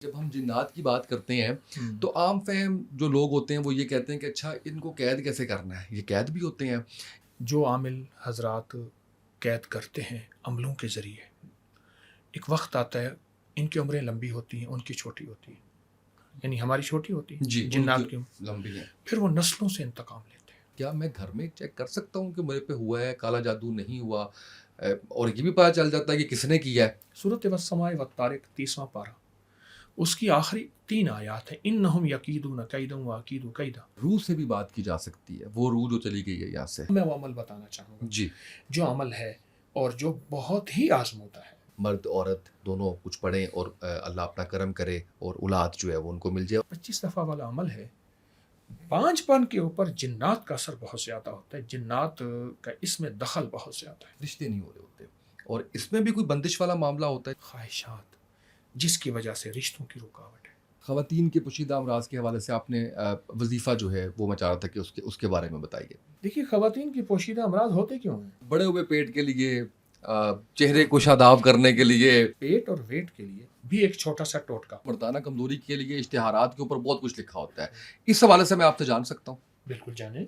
جب ہم جنات کی بات کرتے ہیں تو عام فہم جو لوگ ہوتے ہیں وہ یہ کہتے ہیں کہ اچھا ان کو قید کیسے کرنا ہے، یہ قید بھی ہوتے ہیں؟ جو عامل حضرات قید کرتے ہیں عملوں کے ذریعے، ایک وقت آتا ہے ان کی عمریں لمبی ہوتی ہیں، ان کی چھوٹی ہوتی ہیں، یعنی ہماری چھوٹی ہوتی ہے جی، ان کی جنات کی، لمبی ہیں۔ پھر وہ نسلوں سے انتقام لیتے ہیں۔ کیا میں گھر میں چیک کر سکتا ہوں کہ میرے پہ ہوا ہے کالا جادو نہیں ہوا؟ اور یہ بھی پتہ چل جاتا ہے کہ کس نے کیا ہے؟ سورۃ والسماء والطارق 30واں پارہ، اس کی آخری 3 آیات ہیں، انہم یکیدون کیدا واکید کیدا۔ روح سے بھی بات کی جا سکتی ہے، وہ روح جو چلی گئی ہے یہاں سے۔ میں وہ عمل بتانا چاہوں گا جی، جو عمل ہے اور جو بہت ہی آزمودہ ہے۔ مرد عورت دونوں کچھ پڑھیں اور اللہ اپنا کرم کرے اور اولاد جو ہے وہ ان کو مل جائے۔ 25 دفعہ والا عمل ہے۔ 5 پن کے اوپر جنات کا اثر بہت زیادہ ہوتا ہے، جنات کا اس میں دخل بہت زیادہ ہے۔ رشتے نہیں ہو رہے ہوتے، اور اس میں بھی کوئی بندش والا معاملہ ہوتا ہے؟ خواہشات جس کی وجہ سے رشتوں کی رکاوٹ ہے۔ خواتین کے پوشیدہ امراض کے حوالے سے آپ نے وظیفہ جو ہے وہ میں چاہ رہا تھا کہ اس کے بارے میں بتائیے۔ دیکھیے، خواتین کی پوشیدہ امراض ہوتے کیوں ہیں؟ بڑے ہوئے پیٹ کے لیے، چہرے کو شاداب کرنے کے لیے، پیٹ اور ویٹ کے لیے بھی ایک چھوٹا سا ٹوٹکا۔ مردانہ کمزوری کے لیے اشتہارات کے اوپر بہت کچھ لکھا ہوتا ہے۔ اس حوالے سے میں آپ سے جان سکتا ہوں؟ بالکل جانیں۔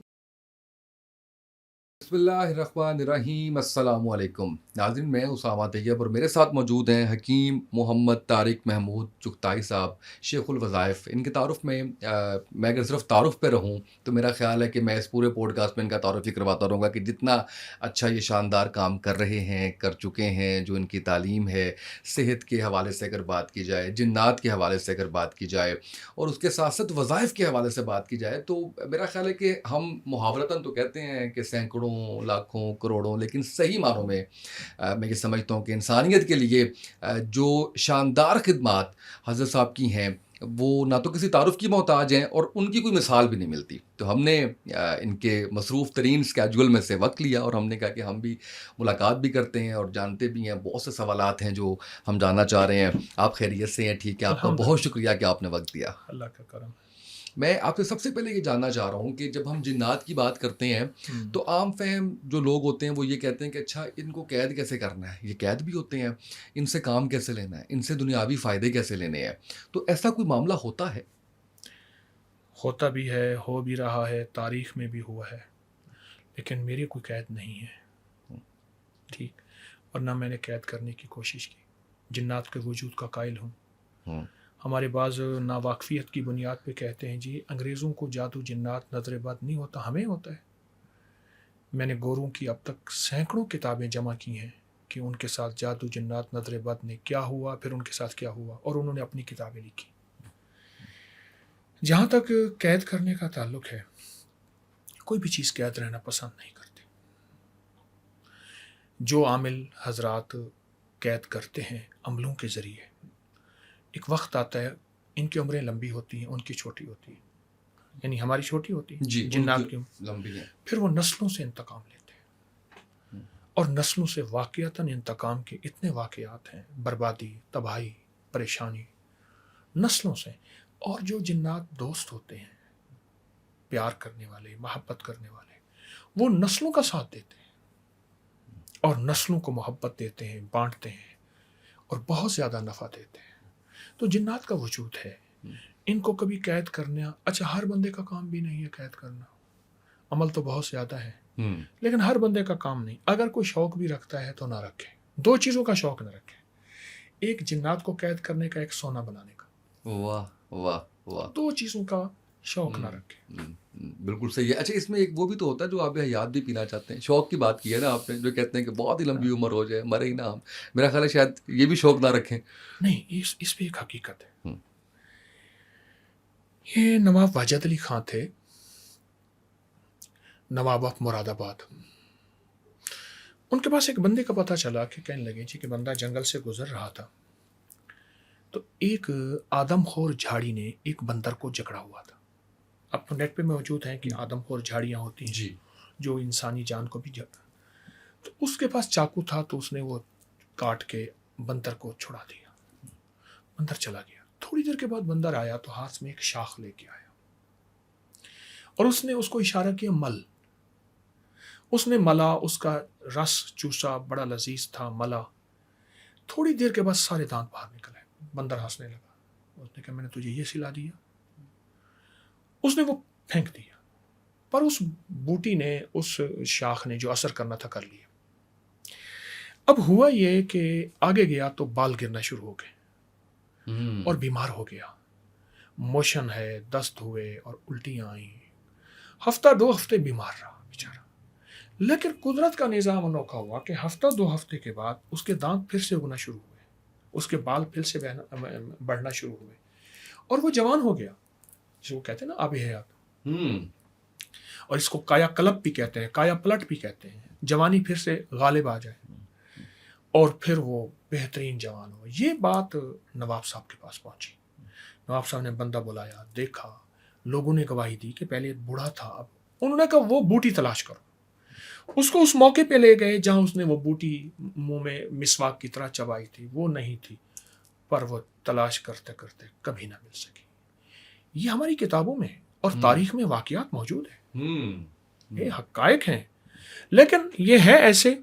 بسم اللہ الرحمن الرحیم۔ السلام علیکم ناظرین، میں اسامہ طیب اور میرے ساتھ موجود ہیں حکیم محمد طارق محمود چغتائی صاحب، شیخ الوظائف۔ ان کے تعارف میں میں اگر صرف تعارف پہ رہوں تو میرا خیال ہے کہ میں اس پورے پوڈ کاسٹ میں ان کا تعارف ہی کرواتا رہوں گا کہ جتنا اچھا یہ شاندار کام کر رہے ہیں، کر چکے ہیں، جو ان کی تعلیم ہے، صحت کے حوالے سے اگر بات کی جائے، جنات کے حوالے سے اگر بات کی جائے، اور اس کے ساتھ ساتھ وظائف کے حوالے سے بات کی جائے، تو میرا خیال ہے کہ ہم محاورتاً تو کہتے ہیں کہ سینکڑوں، لاکھوں، کروڑوں، لیکن صحیح معنوں میں میں یہ سمجھتا ہوں کہ انسانیت کے لیے جو شاندار خدمات حضرت صاحب کی ہیں وہ نہ تو کسی تعارف کی محتاج ہیں، اور ان کی کوئی مثال بھی نہیں ملتی۔ تو ہم نے ان کے مصروف ترین سکیجول میں سے وقت لیا اور ہم نے کہا کہ ہم بھی ملاقات بھی کرتے ہیں اور جانتے بھی ہیں، بہت سے سوالات ہیں جو ہم جاننا چاہ رہے ہیں۔ آپ خیریت سے ہیں؟ ٹھیک ہے، آپ کا بہت شکریہ کہ آپ نے وقت دیا۔ اللہ کا کرم ہے۔ میں آپ سے سب سے پہلے یہ جاننا چاہ رہا ہوں کہ جب ہم جنات کی بات کرتے ہیں تو عام فہم جو لوگ ہوتے ہیں وہ یہ کہتے ہیں کہ اچھا ان کو قید کیسے کرنا ہے، یہ قید بھی ہوتے ہیں، ان سے کام کیسے لینا ہے، ان سے دنیاوی فائدے کیسے لینے ہیں، تو ایسا کوئی معاملہ ہوتا ہے؟ ہوتا بھی ہے، ہو بھی رہا ہے، تاریخ میں بھی ہوا ہے، لیکن میری کوئی قید نہیں ہے، ٹھیک، اور نہ میں نے قید کرنے کی کوشش کی۔ جنات کے وجود کا قائل ہوں۔ ہمارے بعض ناواقفیت کی بنیاد پہ کہتے ہیں جی انگریزوں کو جادو جنات نظر بد نہیں ہوتا، ہمیں ہوتا ہے۔ میں نے گوروں کی اب تک سینکڑوں کتابیں جمع کی ہیں کہ ان کے ساتھ جادو جنات نظر بد نے کیا ہوا، پھر ان کے ساتھ کیا ہوا، اور انہوں نے اپنی کتابیں لکھی۔ جہاں تک قید کرنے کا تعلق ہے، کوئی بھی چیز قید رہنا پسند نہیں کرتی۔ جو عامل حضرات قید کرتے ہیں عملوں کے ذریعے، ایک وقت آتا ہے ان کی عمریں لمبی ہوتی ہیں، ان کی چھوٹی ہوتی ہیں، یعنی ہماری چھوٹی ہوتی ہے جی، جنات کی، لمبی ہیں۔ پھر وہ نسلوں سے انتقام لیتے ہیں، اور نسلوں سے واقعتاً انتقام کے اتنے واقعات ہیں، بربادی، تباہی، پریشانی، نسلوں سے۔ اور جو جنات دوست ہوتے ہیں، پیار کرنے والے، محبت کرنے والے، وہ نسلوں کا ساتھ دیتے ہیں اور نسلوں کو محبت دیتے ہیں، بانٹتے ہیں اور بہت زیادہ نفع دیتے ہیں۔ تو جنات کا وجود ہے، ان کو کبھی قید کرنا، اچھا ہر بندے کا کام بھی نہیں ہے قید کرنا، عمل تو بہت زیادہ ہے، لیکن ہر بندے کا کام نہیں۔ اگر کوئی شوق بھی رکھتا ہے تو نہ رکھے، 2 چیزوں کا شوق نہ رکھے، ایک جنات کو قید کرنے کا، ایک سونا بنانے کا۔ واہ واہ واہ، 2 چیزوں کا شوق نہ رکھے۔ بالکل صحیح ہے۔ اچھا، اس میں ایک وہ بھی تو ہوتا ہے جو آپ حیات بھی پینا چاہتے ہیں، شوق کی بات کی ہے نا آپ نے، جو کہتے ہیں کہ بہت ہی لمبی عمر ہو جائے، مرے ہی نہ ہم۔ میرا خیال ہے شاید یہ بھی شوق نہ رکھیں۔ نہیں، اس پہ ایک حقیقت ہے۔ یہ نواب واجد علی خان تھے، نواب آف مراد آباد۔ ان کے پاس ایک بندے کا پتہ چلا کہ کہنے لگے جی کہ بندہ جنگل سے گزر رہا تھا تو ایک آدم خور جھاڑی نے ایک بندر کو جکڑا ہوا تھا۔ اب تو نیٹ پہ موجود ہیں کہ آدم خور جھاڑیاں ہوتی ہیں جی، جو انسانی جان کو بھی تو اس کے پاس چاقو تھا، تو اس نے وہ کاٹ کے بندر کو چھڑا دیا۔ بندر چلا گیا۔ تھوڑی دیر کے بعد بندر آیا تو ہاتھ میں ایک شاخ لے کے آیا اور اس نے اس کو اشارہ کیا مل۔ اس نے ملا، اس کا رس چوسا، بڑا لذیذ تھا، ملا۔ تھوڑی دیر کے بعد سارے دانت باہر نکل آئے، بندر ہنسنے لگا۔ اس نے کہا میں نے تجھے یہ سلا دیا. اس نے وہ پھینک دیا، پر اس بوٹی نے، اس شاخ نے جو اثر کرنا تھا کر لیا. اب ہوا یہ کہ آگے گیا تو بال گرنا شروع ہو گئے اور بیمار ہو گیا. موشن ہے، دست ہوئے اور الٹیاں آئیں. ہفتہ 2 ہفتے بیمار رہا بیچارہ. لیکن قدرت کا نظام انوکھا ہوا کہ ہفتہ 2 ہفتے کے بعد اس کے دانت پھر سے اگنا شروع ہوئے، اس کے بال پھر سے بڑھنا شروع ہوئے اور وہ جوان ہو گیا، جس کو کہتے ہیں نا آب حیات. اور اس کو کایا کلپ بھی کہتے ہیں، کایا پلٹ بھی کہتے ہیں. جوانی پھر سے غالب آ جائے اور پھر وہ بہترین جوان ہو. یہ بات نواب صاحب کے پاس پہنچی. نواب صاحب نے بندہ بلایا، دیکھا، لوگوں نے گواہی دی کہ پہلے بوڑھا تھا. اب انہوں نے کہا وہ بوٹی تلاش کرو. اس کو اس موقع پہ لے گئے جہاں اس نے وہ بوٹی منہ میں مسواک کی طرح چبائی تھی. وہ نہیں تھی، پر وہ تلاش کرتے کرتے کبھی نہ مل سکی. یہ ہماری کتابوں میں اور تاریخ میں واقعات موجود ہیں، یہ حقائق ہیں. لیکن یہ ہے ایسے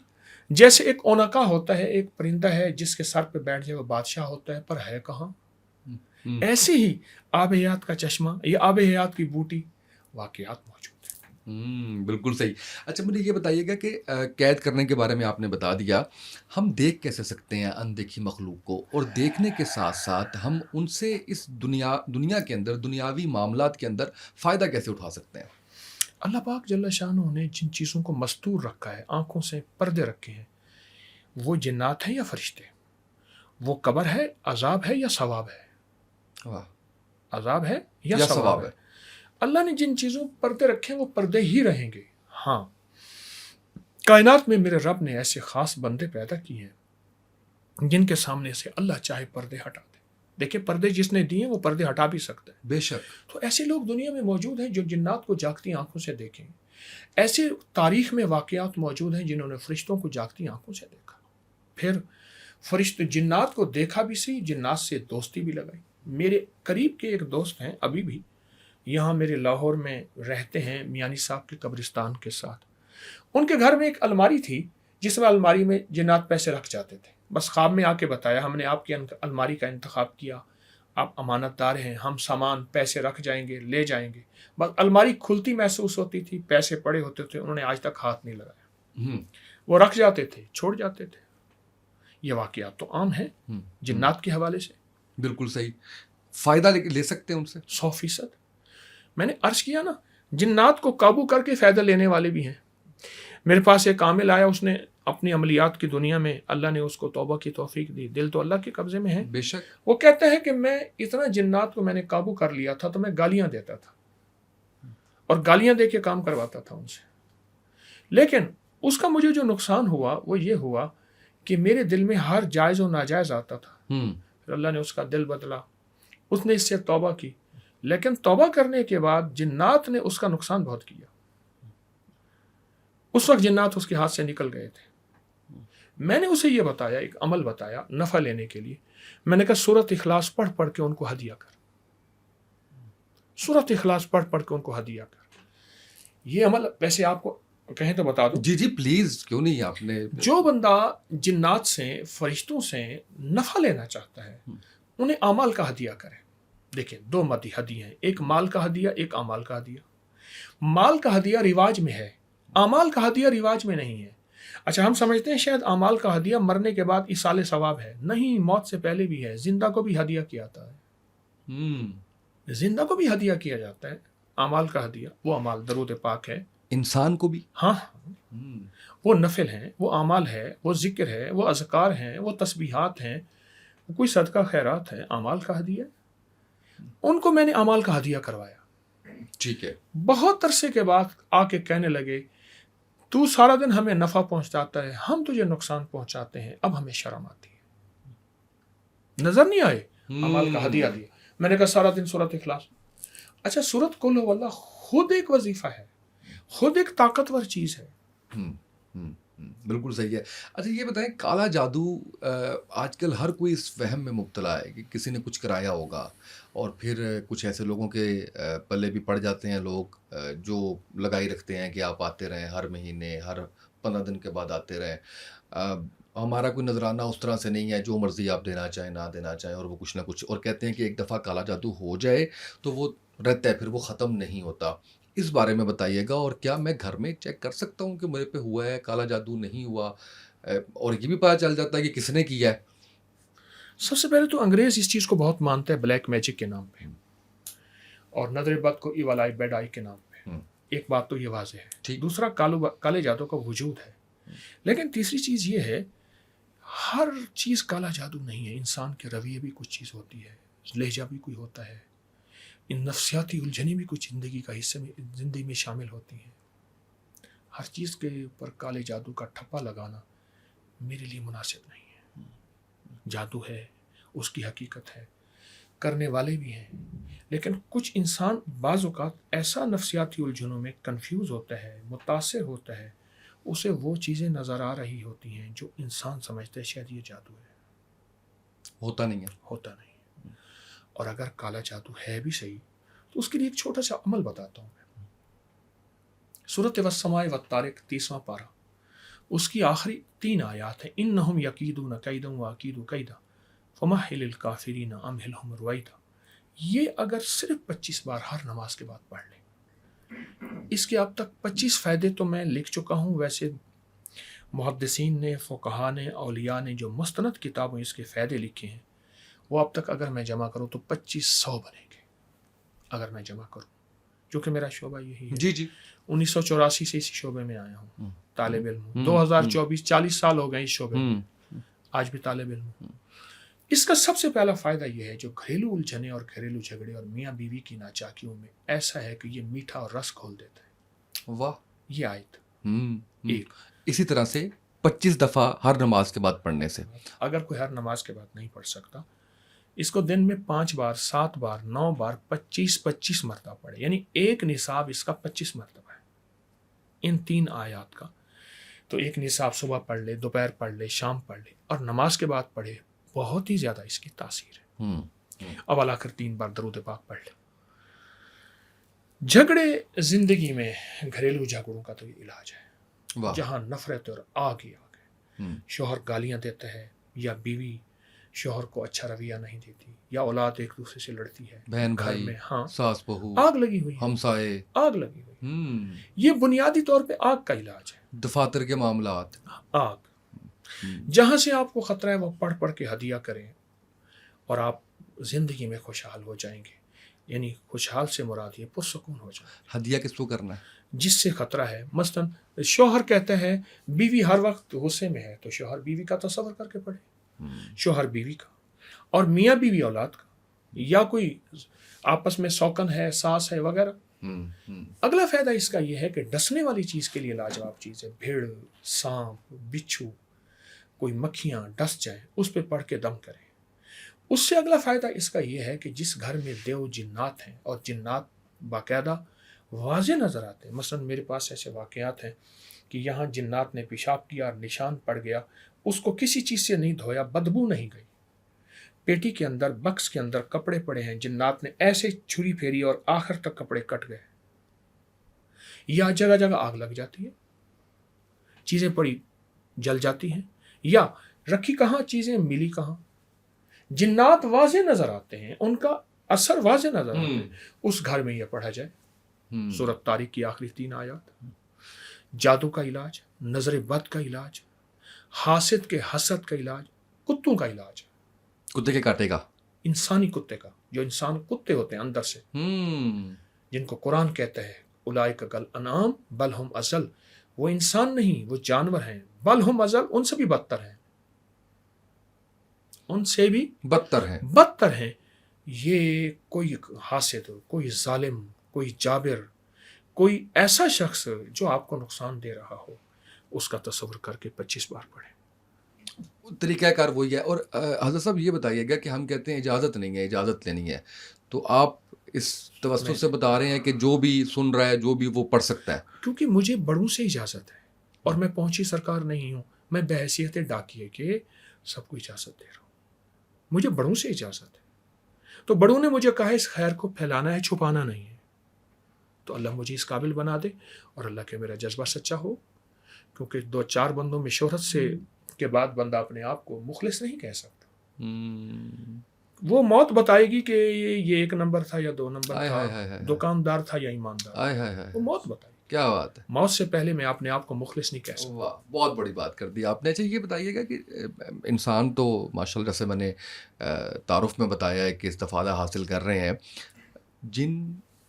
جیسے ایک اونکا ہوتا ہے، ایک پرندہ ہے جس کے سر پہ بیٹھ جائے وہ بادشاہ ہوتا ہے، پر ہے کہاں. ایسے ہی آب حیات کا چشمہ، یہ آب حیات کی بوٹی، واقعات موجود ہیں. بالکل صحیح. اچھا مجھے یہ بتائیے گا کہ قید کرنے کے بارے میں آپ نے بتا دیا، ہم دیکھ کیسے سکتے ہیں اندیکھی مخلوق کو، اور دیکھنے کے ساتھ ساتھ ہم ان سے اس دنیا کے اندر، دنیاوی معاملات کے اندر فائدہ کیسے اٹھا سکتے ہیں؟ اللہ پاک جل شانہ نے جن چیزوں کو مستور رکھا ہے، آنکھوں سے پردے رکھے ہیں، وہ جنات ہیں یا فرشتے، وہ قبر ہے، عذاب ہے یا ثواب ہے. عذاب ہے یا ثواب ہے. اللہ نے جن چیزوں پر پردے رکھے ہیں وہ پردے ہی رہیں گے. ہاں، کائنات میں میرے رب نے ایسے خاص بندے پیدا کیے ہیں جن کے سامنے سے اللہ چاہے پردے ہٹا دے. دیکھیں پردے جس نے دیے وہ پردے ہٹا بھی سکتا ہے. بے شک. تو ایسے لوگ دنیا میں موجود ہیں جو جنات کو جاگتی آنکھوں سے دیکھیں. ایسے تاریخ میں واقعات موجود ہیں جنہوں نے فرشتوں کو جاگتی آنکھوں سے دیکھا، پھر فرشت جنات کو دیکھا بھی سی، جنات سے دوستی بھی لگائی. میرے قریب کے ایک دوست ہیں، ابھی بھی یہاں میرے لاہور میں رہتے ہیں، میانی صاحب کے قبرستان کے ساتھ. ان کے گھر میں ایک الماری تھی جس میں الماری میں جنات پیسے رکھ جاتے تھے. بس خواب میں آ کے بتایا ہم نے آپ کی الماری کا انتخاب کیا، آپ امانت دار ہیں، ہم سامان پیسے رکھ جائیں گے، لے جائیں گے. بس الماری کھلتی محسوس ہوتی تھی، پیسے پڑے ہوتے تھے، انہوں نے آج تک ہاتھ نہیں لگایا. وہ رکھ جاتے تھے، چھوڑ جاتے تھے. یہ واقعات تو عام ہیں جنات کے حوالے سے. بالکل صحیح. فائدہ لے سکتے ہیں ان سے 100%. میں نے عرض کیا نا، جنات کو قابو کر کے فائدہ لینے والے بھی ہیں. میرے پاس ایک عامل آیا، اس نے اپنی عملیات کی دنیا میں اللہ نے اس کو توبہ کی توفیق دی. دل تو اللہ کے قبضے میں ہے. بے شک. وہ کہتا ہے کہ میں اتنا جنات کو میں نے قابو کر لیا تھا تو میں گالیاں دیتا تھا اور گالیاں دے کے کام کرواتا تھا ان سے. لیکن اس کا مجھے جو نقصان ہوا وہ یہ ہوا کہ میرے دل میں ہر جائز و ناجائز آتا تھا. پھر اللہ نے اس کا دل بدلا، اس نے اس سے توبہ کی. لیکن توبہ کرنے کے بعد جنات نے اس کا نقصان بہت کیا. اس وقت جنات اس کے ہاتھ سے نکل گئے تھے. میں نے اسے یہ بتایا، ایک عمل بتایا نفع لینے کے لیے. میں نے کہا سورۃ اخلاص پڑھ پڑھ کے ان کو ہدیہ کر، سورۃ اخلاص پڑھ پڑھ کے ان کو ہدیہ کر. یہ عمل ویسے آپ کو کہیں تو بتا دوں. جی پلیز، کیوں نہیں. آپ نے جو بندہ جنات سے، فرشتوں سے نفع لینا چاہتا ہے انہیں اعمال کا ہدیہ کرے. دیکھیں 2 مدی ہدیہ ہیں، ایک مال کا ہدیہ، ایک اعمال کا ہدیہ. مال کا ہدیہ رواج میں ہے، اعمال کا ہدیہ رواج میں نہیں ہے. اچھا ہم سمجھتے ہیں شاید اعمال کا ہدیہ مرنے کے بعد ایصال ثواب ہے. نہیں، موت سے پہلے بھی ہے. زندہ کو بھی ہدیہ کیا جاتا ہے، زندہ کو بھی ہدیہ کیا جاتا ہے اعمال کا ہدیہ. وہ اعمال درود پاک ہے، انسان کو بھی. ہاں وہ نفل ہیں، وہ اعمال ہے، وہ ذکر ہے، وہ اذکار ہیں، وہ تسبیحات ہیں، وہ کوئی صدقہ خیرات ہے، اعمال کا ہدیہ. ان کو میں نے اعمال کا ہدیہ کروایا. ٹھیک ہے. بہت عرصے کے بعد آ کے کہنے لگے تو سارا دن ہمیں نفع پہنچاتا ہے، ہم تجھے نقصان پہنچاتے ہیں، اب ہمیں شرم آتی ہے. نظر نہیں آئے، اعمال کا ہدیہ دیا. میں نے کہا سارا دن سورۃ اخلاص. اچھا سورۃ قل هو اللہ خود ایک وظیفہ ہے، خود ایک طاقتور چیز ہے. بالکل صحیح ہے. اچھا یہ بتائیں، کالا جادو آج کل ہر کوئی اس وہم میں مبتلا ہے کہ کسی نے کچھ کرایا ہوگا، اور پھر کچھ ایسے لوگوں کے پلے بھی پڑ جاتے ہیں لوگ جو لگائی رکھتے ہیں کہ آپ آتے رہیں ہر مہینے، ہر 15 دن کے بعد آتے رہیں. ہمارا کوئی نذرانہ اس طرح سے نہیں ہے جو مرضی آپ دینا چاہیں نہ دینا چاہیں، اور وہ کچھ نہ کچھ، اور کہتے ہیں کہ ایک دفعہ کالا جادو ہو جائے تو وہ رہتا ہے، پھر وہ ختم نہیں ہوتا. اس بارے میں بتائیے گا، اور کیا میں گھر میں چیک کر سکتا ہوں کہ میرے پہ ہوا ہے کالا جادو نہیں ہوا، اور یہ بھی پتہ چل جاتا ہے کہ کس نے کیا ہے؟ سب سے پہلے تو انگریز اس چیز کو بہت مانتے ہیں بلیک میجک کے نام پہ، اور نظر بد کو ایول آئی بیڈ آئی کے نام پہ. ایک بات تو یہ واضح ہے. ٹھیک. دوسرا کالے جادو کا وجود ہے. لیکن تیسری چیز یہ ہے، ہر چیز کالا جادو نہیں ہے. انسان کے رویے بھی کچھ چیز ہوتی ہے، لہجہ بھی کوئی ہوتا ہے، ان نفسیاتی الجھنیں بھی کچھ زندگی کا حصے میں زندگی میں شامل ہوتی ہیں. ہر چیز کے اوپر کالے جادو کا ٹھپا لگانا میرے لیے مناسب نہیں ہے. جادو ہے، اس کی حقیقت ہے، کرنے والے بھی ہیں، لیکن کچھ انسان بعض اوقات ایسا نفسیاتی الجھنوں میں کنفیوز ہوتا ہے، متاثر ہوتا ہے، اسے وہ چیزیں نظر آ رہی ہوتی ہیں جو انسان سمجھتا ہے شاید یہ جادو ہے. ہوتا نہیں ہے. ہوتا نہیں. اور اگر کالا جادو ہے بھی صحیح تو اس کے لیے ایک چھوٹا سا عمل بتاتا ہوں. سورۃ والسماء والطارق 30واں پارہ، اس کی آخری 3 آیات ہیں. انہم یکیدون کیدا واکید کیدا فمہل الکافرین امہلہم رویدا. یہ اگر صرف 25 بار ہر نماز کے بعد پڑھ لیں، اس کے اب تک 25 فائدے تو میں لکھ چکا ہوں. ویسے محدثین نے، فقہا نے، اولیاء نے جو مستند کتابوں اس کے فائدے لکھے ہیں، وہ اب تک اگر میں جمع کروں تو 2500 بنے گے. اگر میں جمع کروں، کیونکہ میرا شعبہ یہی ہے. جی جی. 1984 سے اسی شعبے میں آیا ہوں، طالب علم ہوں. 2024 40 سال ہو گئے اس شعبے میں، آج بھی طالب علم ہوں. اس کا سب سے پہلا فائدہ یہ ہے، جو گھریلو الجھنیں اور گھریلو جھگڑے اور میاں بیوی کی ناچاکیوں میں ایسا ہے کہ یہ میٹھا اور رس کھول دیتا ہے. واہ. یہ آیت ایک. اسی طرح سے 25 دفعہ ہر نماز کے بعد پڑھنے سے، اگر کوئی ہر نماز کے بعد نہیں پڑھ سکتا، اس کو دن میں 5 بار، 7 بار، 9 بار، 25 مرتبہ پڑھے. یعنی ایک نصاب اس کا 25 مرتبہ ہے ان 3 آیات کا. تو ایک نصاب صبح پڑھ لے، دوپہر پڑھ لے، شام پڑھ لے، اور نماز کے بعد پڑھے، بہت ہی زیادہ اس کی تاثیر ہے. اب آ کر 3 بار درود پاک پڑھ لے. جھگڑے زندگی میں، گھریلو جھگڑوں کا تو یہ علاج ہے. جہاں نفرت اور آگ ہی آگ ہے. شوہر گالیاں دیتا ہے، یا بیوی شوہر کو اچھا رویہ نہیں دیتی، یا اولاد ایک دوسرے سے لڑتی ہے، بہن گھر بھائی، میں ہاں ساس بہو، آگ لگی ہوئی ہے، ہمسائے، آگ لگی ہوئی. یہ بنیادی طور پہ آگ کا علاج ہے. دفاتر کے معاملات. آگ جہاں سے آپ کو خطرہ ہے وہ پڑھ پڑھ کے ہدیہ کریں، اور آپ زندگی میں خوشحال ہو جائیں گے. یعنی خوشحال سے مراد یہ پرسکون ہو جائے. ہدیہ کس کو کرنا ہے؟ جس سے خطرہ ہے. مثلاً شوہر کہتا ہے بیوی ہر وقت غصے میں ہے، تو شوہر بیوی کا تصور کر کے پڑھے، شوہر بیوی کا، اور میاں بیوی اولاد کا، یا کوئی آپس میں سوکن ہے، ساس ہے وغیرہ. اگلا فائدہ اس کا یہ ہے کہ ڈسنے والی چیز کے لیے لاجواب چیز ہے. بھیڑ، سانپ، بچھو، کوئی مکھیاں ڈس جائیں، اس پہ پڑھ کے دم کریں. اس سے اگلا فائدہ اس کا یہ ہے کہ جس گھر میں دیو جنات ہیں، اور جنات باقاعدہ واضح نظر آتے ہیں. مثلا میرے پاس ایسے واقعات ہیں کہ یہاں جنات نے پیشاب کیا اور نشان پڑ گیا، اس کو کسی چیز سے نہیں دھویا، بدبو نہیں گئی. پیٹی کے اندر، بکس کے اندر کپڑے پڑے ہیں، جنات نے ایسے چھری پھیری اور آخر تک کپڑے کٹ گئے. یا جگہ جگہ آگ لگ جاتی ہے، چیزیں پڑی جل جاتی ہیں، یا رکھی کہاں چیزیں ملی کہاں. جنات واضح نظر آتے ہیں، ان کا اثر واضح نظر آتا ہے. اس گھر میں یہ پڑھا جائے. سورۃ طارق کی آخری 3 آیات. جادو کا علاج، نظر بد کا علاج، حاسد کے حسد کا علاج، کتوں کا علاج. کتے کے کاٹے کا، انسانی کتے کا، جو انسان کتے ہوتے ہیں اندر سے، جن کو قرآن کہتا ہے اولئک کالانعام بل ہم اضل. وہ انسان نہیں، وہ جانور ہیں. بل ہم اضل، ان سے بھی بدتر ہیں، ان سے بھی بدتر ہیں. یہ کوئی حاسد، کوئی ظالم، کوئی جابر، کوئی ایسا شخص جو آپ کو نقصان دے رہا ہو، اس کا تصور کر کے 25 بار پڑھیں. طریقہ کار وہی ہے. اور حضرت صاحب یہ بتائیے گا کہ ہم کہتے ہیں اجازت نہیں ہے، اجازت لینی ہے، تو آپ اس توسط سے بتا رہے ہیں کہ جو بھی سن رہا ہے، جو بھی وہ پڑھ سکتا ہے؟ کیونکہ مجھے بڑوں سے اجازت ہے، اور میں پہنچی سرکار نہیں ہوں. میں بحیثیت ڈاکیے کے سب کو اجازت دے رہا ہوں. مجھے بڑوں سے اجازت ہے. تو بڑوں نے مجھے کہا اس خیر کو پھیلانا ہے، چھپانا نہیں ہے. تو اللہ مجھے اس قابل بنا دے، اور اللہ کے میرا جذبہ سچا ہو. کیونکہ 2-4 بندوں میں شہرت سے کے بعد بندہ اپنے آپ کو مخلص نہیں کہہ سکتا. ہم، وہ موت بتائے گی کہ یہ 1 نمبر تھا یا 2 نمبر آئے تھا، ہائے ہائے ہائے دکاندار تھا یا ایماندار. آئے ہائے ہائے، وہ موت بتائے گی. کیا بات ہے. موت سے پہلے میں اپنے آپ کو مخلص نہیں کہہ سکتا. واہ، بہت بڑی بات کر دی آپ نے. اچھا یہ بتائیے گا کہ انسان تو ماشاء اللہ جیسے میں نے تعارف میں بتایا ہے کہ استفادہ حاصل کر رہے ہیں، جن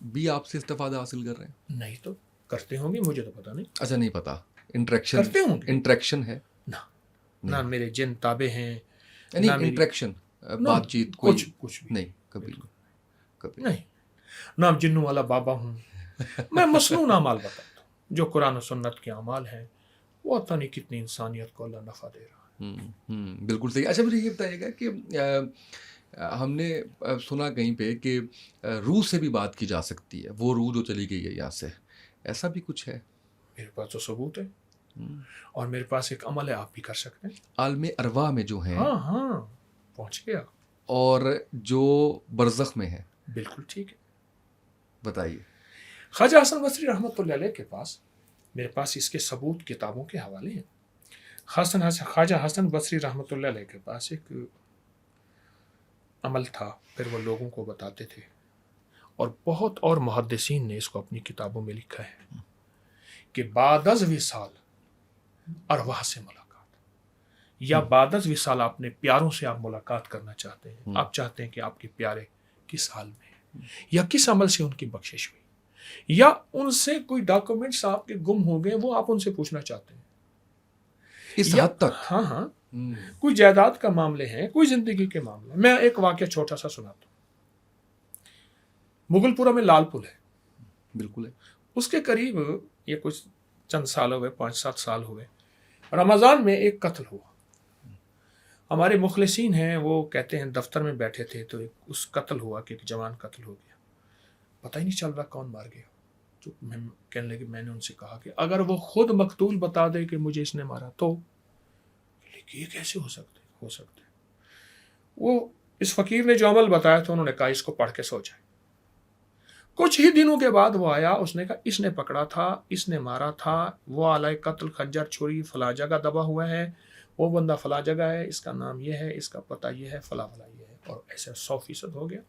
بھی آپ سے استفادہ حاصل کر رہے ہیں؟ نہیں تو کرتے ہوں گے، مجھے تو پتہ نہیں. اچھا نہیں پتا. انٹریکشن کرتے ہوں گے. انٹریکشن ہے؟ نہ میرے جن تابع ہیں، یعنی نہ میری انٹریکشن نہ بات چیت کوئی کچھ بھی نہیں کبھی کبھی نہیں. نہ جنوں والا بابا ہوں. میں مسنون اعمال بتاتا ہوں جو قرآن و سنت کے اعمال ہیں. وہ پتہ نہیں کتنی انسانیت کو اللہ نفع دے رہا ہے. بالکل صحیح. اچھا مجھے یہ بتائیے گا کہ ہم نے سنا کہیں پہ کہ روح سے بھی بات کی جا سکتی ہے، وہ روح جو چلی گئی ہے یہاں سے، ایسا بھی کچھ ہے؟ میرے پاس تو ثبوت ہے، اور میرے پاس ایک عمل ہے، آپ بھی کر سکتے ہیں. عالم ارواح میں جو ہیں ہاں پہنچ گیا. اور جو برزخ میں ہے، بالکل ٹھیک ہے. بتائیے. خواجہ حسن بصری رحمۃ اللہ علیہ کے پاس، میرے پاس اس کے ثبوت کتابوں کے حوالے ہیں. خواجہ حسن بصری رحمۃ اللہ علیہ کے پاس ایک عمل تھا، پھر وہ لوگوں کو بتاتے تھے، اور بہت اور محدثین نے اس کو اپنی کتابوں میں لکھا ہے کہ بعد از وصال ارواح سے ملاقات، یا بعد از وصال اپنے پیاروں سے آپ ملاقات کرنا چاہتے ہیں. آپ چاہتے ہیں کہ آپ کے پیارے کس حال میں ہیں، یا کس عمل سے ان کی بخشش ہوئی، یا ان سے کوئی ڈاکومنٹس آپ کے گم ہو گئے، وہ آپ ان سے پوچھنا چاہتے ہیں. اس حد تک؟ ہاں کوئی جائیداد کا معاملے ہیں، کوئی زندگی کے معاملے. میں ایک واقعہ چھوٹا سا سناتا ہوں. مغل پورہ میں لال پل ہے. بالکل ہے. اس کے قریب یہ کچھ چند سال ہوئے، 5-7 سال ہوئے، رمضان میں ایک قتل ہوا. ہمارے مخلصین ہیں، وہ کہتے ہیں دفتر میں بیٹھے تھے تو اس قتل ہوا کہ ایک جوان قتل ہو گیا. پتہ ہی نہیں چل رہا کون مار گیا. تو کہنے لگے، میں نے ان سے کہا کہ اگر وہ خود مقتول بتا دے کہ مجھے اس نے مارا تو یہ کیسے ہو سکتے. وہ اس فقیر نے جو عمل بتایا تھا، انہوں نے کہا اس کو پڑھ کے سو جائے. کچھ ہی دنوں کے بعد وہ آیا، اس نے کہا اس نے پکڑا تھا، اس نے مارا تھا، وہ آلائے قتل خنجر چھری فلاں جگہ دبا ہوا ہے، وہ بندہ فلاں جگہ ہے، اس کا نام یہ ہے، اس کا پتہ یہ ہے، فلاں یہ ہے. اور ایسے 100% ہو گیا.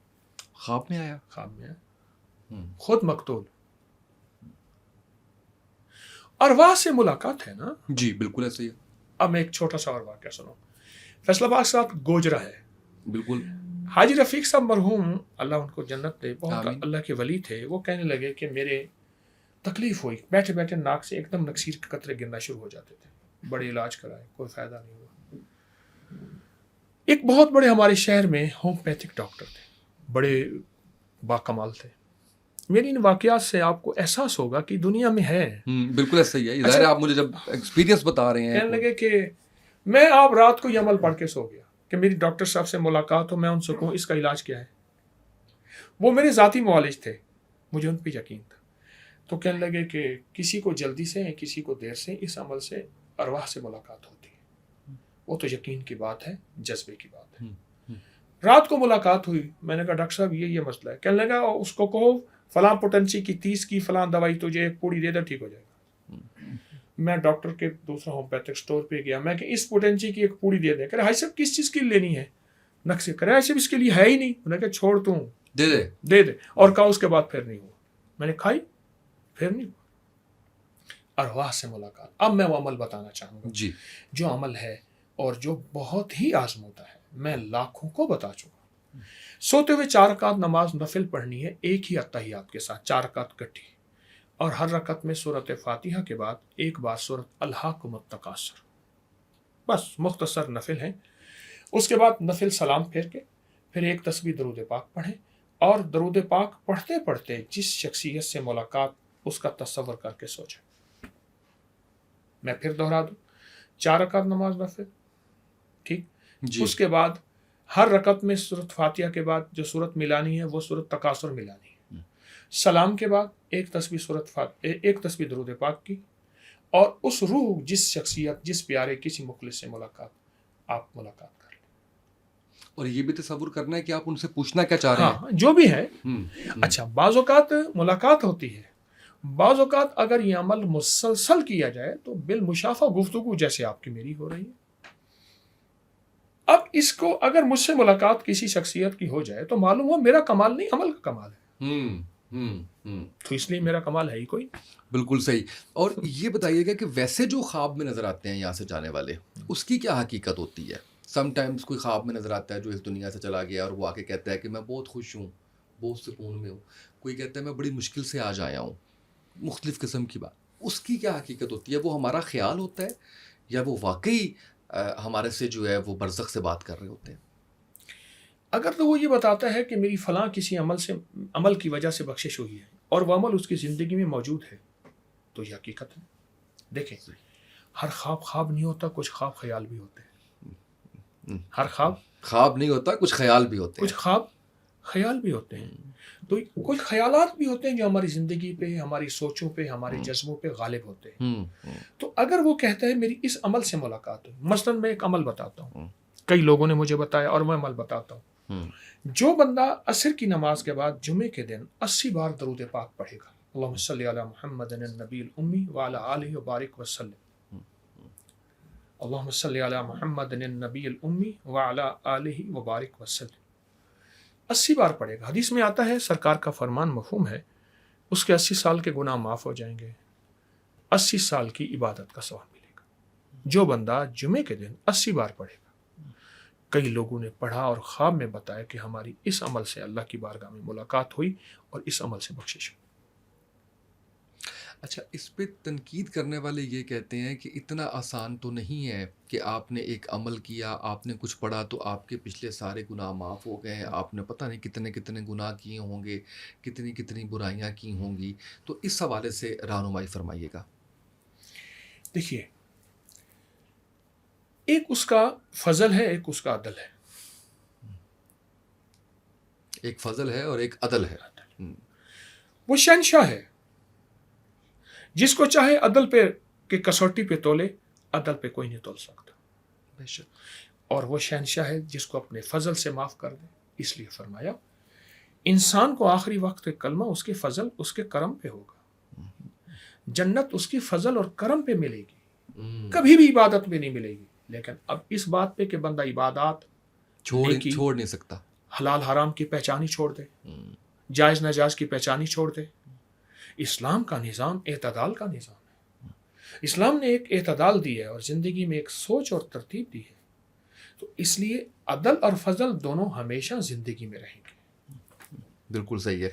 خواب میں آیا؟ خواب میں آیا، خود مقتول. ارواح سے ملاقات ہے نا. جی بالکل ایسے ہی ہے. اب میں ایک چھوٹا سا اور واقعہ سنوں. فیصل آباد ساتھ گوجرا ہے. بالکل. حاجی رفیق صاحب مرحوم، اللہ ان کو جنت دے، بہت آمین. اللہ کے ولی تھے. وہ کہنے لگے کہ میرے تکلیف ہوئی، بیٹھے بیٹھے ناک سے ایک دم نکسیر کے قطرے گرنا شروع ہو جاتے تھے. بڑے علاج کرائے، کوئی فائدہ نہیں ہوا. ایک بہت بڑے ہمارے شہر میں ہومیوپیتھک ڈاکٹر تھے، بڑے باکمال تھے. میری ان واقعات سے آپ کو احساس ہوگا کہ دنیا میں ہے. بالکل ایسا ہی ہے. ظاہر ہے آپ مجھے جب ایکسپیرینس بتا رہے ہیں. کہنے لگے کہ میں آپ رات کو یہ عمل پڑھ کے سو گیا کہ میری ڈاکٹر صاحب سے ملاقات ہو، میں ان سے کہوں اس کا علاج کیا ہے. وہ میرے ذاتی معالج تھے، مجھے ان پہ یقین تھا. تو کہنے لگے کہ کسی کو جلدی سے، کسی کو دیر سے اس عمل سے ارواح سے ملاقات ہوتی ہے. وہ تو یقین کی بات ہے، جذبے کی بات ہے. رات کو ملاقات ہوئی. میں نے کہا ڈاکٹر صاحب یہ مسئلہ ہے. کہنے لگا اس کو کہو فلاں پوٹنسی کی 30 کی فلاں دوائی تجھے ایک پوڑی دے دے، ٹھیک ہو جائے گا. میں ڈاکٹر کے دوسرا ہومیوپیتھک اسٹور پہ گیا. میں کہ اس پوٹنسی کی ایک پوڑی دے دیں. کہہ رہے بھائی صاحب کس چیز کی لینی ہے؟ نقصے کرے ایسے اس کے لیے ہے ہی نہیں. انہوں نے کہا چھوڑ تو دے دے. اور کہا اس کے بعد پھر نہیں ہوا. میں نے کھائی، پھر نہیں ہوا. ارواح سے ملاقات. اب میں وہ عمل بتانا چاہوں گا جی، جو عمل ہے اور جو بہت ہی آزمودہ ہے. میں لاکھوں کو بتا چکا. سوتے ہوئے 4 رکعت نماز نفل پڑھنی ہے ایک ہی اتحیات کے ساتھ، 4 رکعت کٹھی، اور ہر رکعت میں سورۃ فاتحہ کے بعد ایک بار سورۃ الہاکم التکاثر. بس مختصر نفل ہیں. اس کے بعد نفل سلام پھیر کے پھر ایک تسبیح درود پاک پڑھیں، اور درود پاک پڑھتے پڑھتے جس شخصیت سے ملاقات اس کا تصور کر کے سو جائیں. میں پھر دہرا دوں، 4 رکعت نماز نفل، ٹھیک. اس کے بعد ہر رکعت میں سورۃ فاتحہ کے بعد جو سورت ملانی ہے وہ سورۃ تکاثر ملانی ہے. سلام کے بعد ایک تسبیح درود پاک کی، اور اس روح جس شخصیت جس پیارے کسی مخلص سے آپ ملاقات کر لیں. اور یہ بھی تصور کرنا ہے کہ آپ ان سے پوچھنا کیا چاہ رہے ہیں. ہاں جو بھی ہے. اچھا بعض اوقات ملاقات ہوتی ہے، بعض اوقات اگر یہ عمل مسلسل کیا جائے تو بالمشافہ گفتگو جیسے آپ کی میری ہو رہی ہے. اب اس کو اگر مجھ سے ملاقات کسی شخصیت کی ہو جائے تو معلوم ہو میرا کمال نہیں، عمل کا کمال ہے، تو اس لیے میرا کمال ہے ہی کوئی۔ بالکل صحیح۔ اور یہ بتائیے گا کہ ویسے جو خواب میں نظر آتے ہیں یہاں سے جانے والے، اس کی کیا حقیقت ہوتی ہے؟ سم ٹائمز کوئی خواب میں نظر آتا ہے جو اس دنیا سے چلا گیا اور وہ آ کے کہتا ہے کہ میں بہت خوش ہوں، بہت سکون میں ہوں، کوئی کہتا ہے میں بڑی مشکل سے آج آیا ہوں، مختلف قسم کی بات، اس کی کیا حقیقت ہوتی ہے؟ وہ ہمارا خیال ہوتا ہے یا وہ واقعی ہمارے سے جو ہے وہ برزخ سے بات کر رہے ہوتے ہیں؟ اگر تو وہ یہ بتاتا ہے کہ میری فلاں کسی عمل کی وجہ سے بخشش ہوئی ہے اور وہ عمل اس کی زندگی میں موجود ہے تو یہ حقیقت ہے۔ دیکھیں، ہر خواب نہیں ہوتا، کچھ خواب خیال بھی ہوتے ہیں۔ ہر خواب نہیں ہوتا، کچھ خیال بھی ہوتے ہیں۔ کچھ خواب خیال بھی ہوتے ہیں، تو کچھ خیالات بھی ہوتے ہیں جو ہماری زندگی پہ، ہماری سوچوں پہ، ہمارے جذبوں پہ غالب ہوتے ہیں۔ تو اگر وہ کہتا ہے میری اس عمل سے ملاقات ہوئی، مثلاً میں ایک عمل بتاتا ہوں، کئی لوگوں نے مجھے بتایا اور میں عمل بتاتا ہوں، جو بندہ عصر کی نماز کے بعد جمعے کے دن 80 بار درود پاک پڑھے گا، اللہم صلی علی محمد النبی الامی وعلی آلہ وبارک وسلم، اللہم صلی علی محمد النبی الامی وعلی آلہ وبارک وسلم، 80 بار پڑھے گا۔ حدیث میں آتا ہے، سرکار کا فرمان مفہوم ہے، اس کے 80 سال کے گناہ معاف ہو جائیں گے، 80 سال کی عبادت کا ثواب ملے گا۔ جو بندہ جمعے کے دن 80 بار پڑھے گا۔ کئی لوگوں نے پڑھا اور خواب میں بتایا کہ ہماری اس عمل سے اللہ کی بارگاہ میں ملاقات ہوئی اور اس عمل سے بخشش ہوئی۔ اچھا، اس پہ تنقید کرنے والے یہ کہتے ہیں کہ اتنا آسان تو نہیں ہے کہ آپ نے ایک عمل کیا، آپ نے کچھ پڑھا تو آپ کے پچھلے سارے گناہ معاف ہو گئے ہیں، آپ نے پتہ نہیں کتنے کتنے گناہ کیے ہوں گے، کتنی کتنی برائیاں کی ہوں گی، تو اس حوالے سے رہنمائی فرمائیے گا۔ دیکھیے، ایک اس کا فضل ہے، ایک اس کا عدل ہے۔ ایک فضل ہے اور ایک عدل ہے۔ وہ شہنشاہ ہے، جس کو چاہے عدل پہ کہ کسوٹی پہ تولے، عدل پہ کوئی نہیں تول سکتا، بے شک۔ اور وہ شہنشاہ ہے جس کو اپنے فضل سے معاف کر دے۔ اس لیے فرمایا انسان کو آخری وقت کلمہ اس کے فضل، اس کے کرم پہ ہوگا، جنت اس کی فضل اور کرم پہ ملے گی، کبھی بھی عبادت میں نہیں ملے گی۔ لیکن اب اس بات پہ کہ بندہ عبادات چھوڑ نہیں سکتا، حلال حرام کی پہچان ہی چھوڑ دے، جائز ناجائز کی پہچان ہی چھوڑ دے۔ اسلام کا نظام اعتدال کا نظام ہے، اسلام نے ایک اعتدال دی ہے اور زندگی میں ایک سوچ اور ترتیب دی ہے، تو اس لیے عدل اور فضل دونوں ہمیشہ زندگی میں رہیں گے۔ بالکل صحیح ہے۔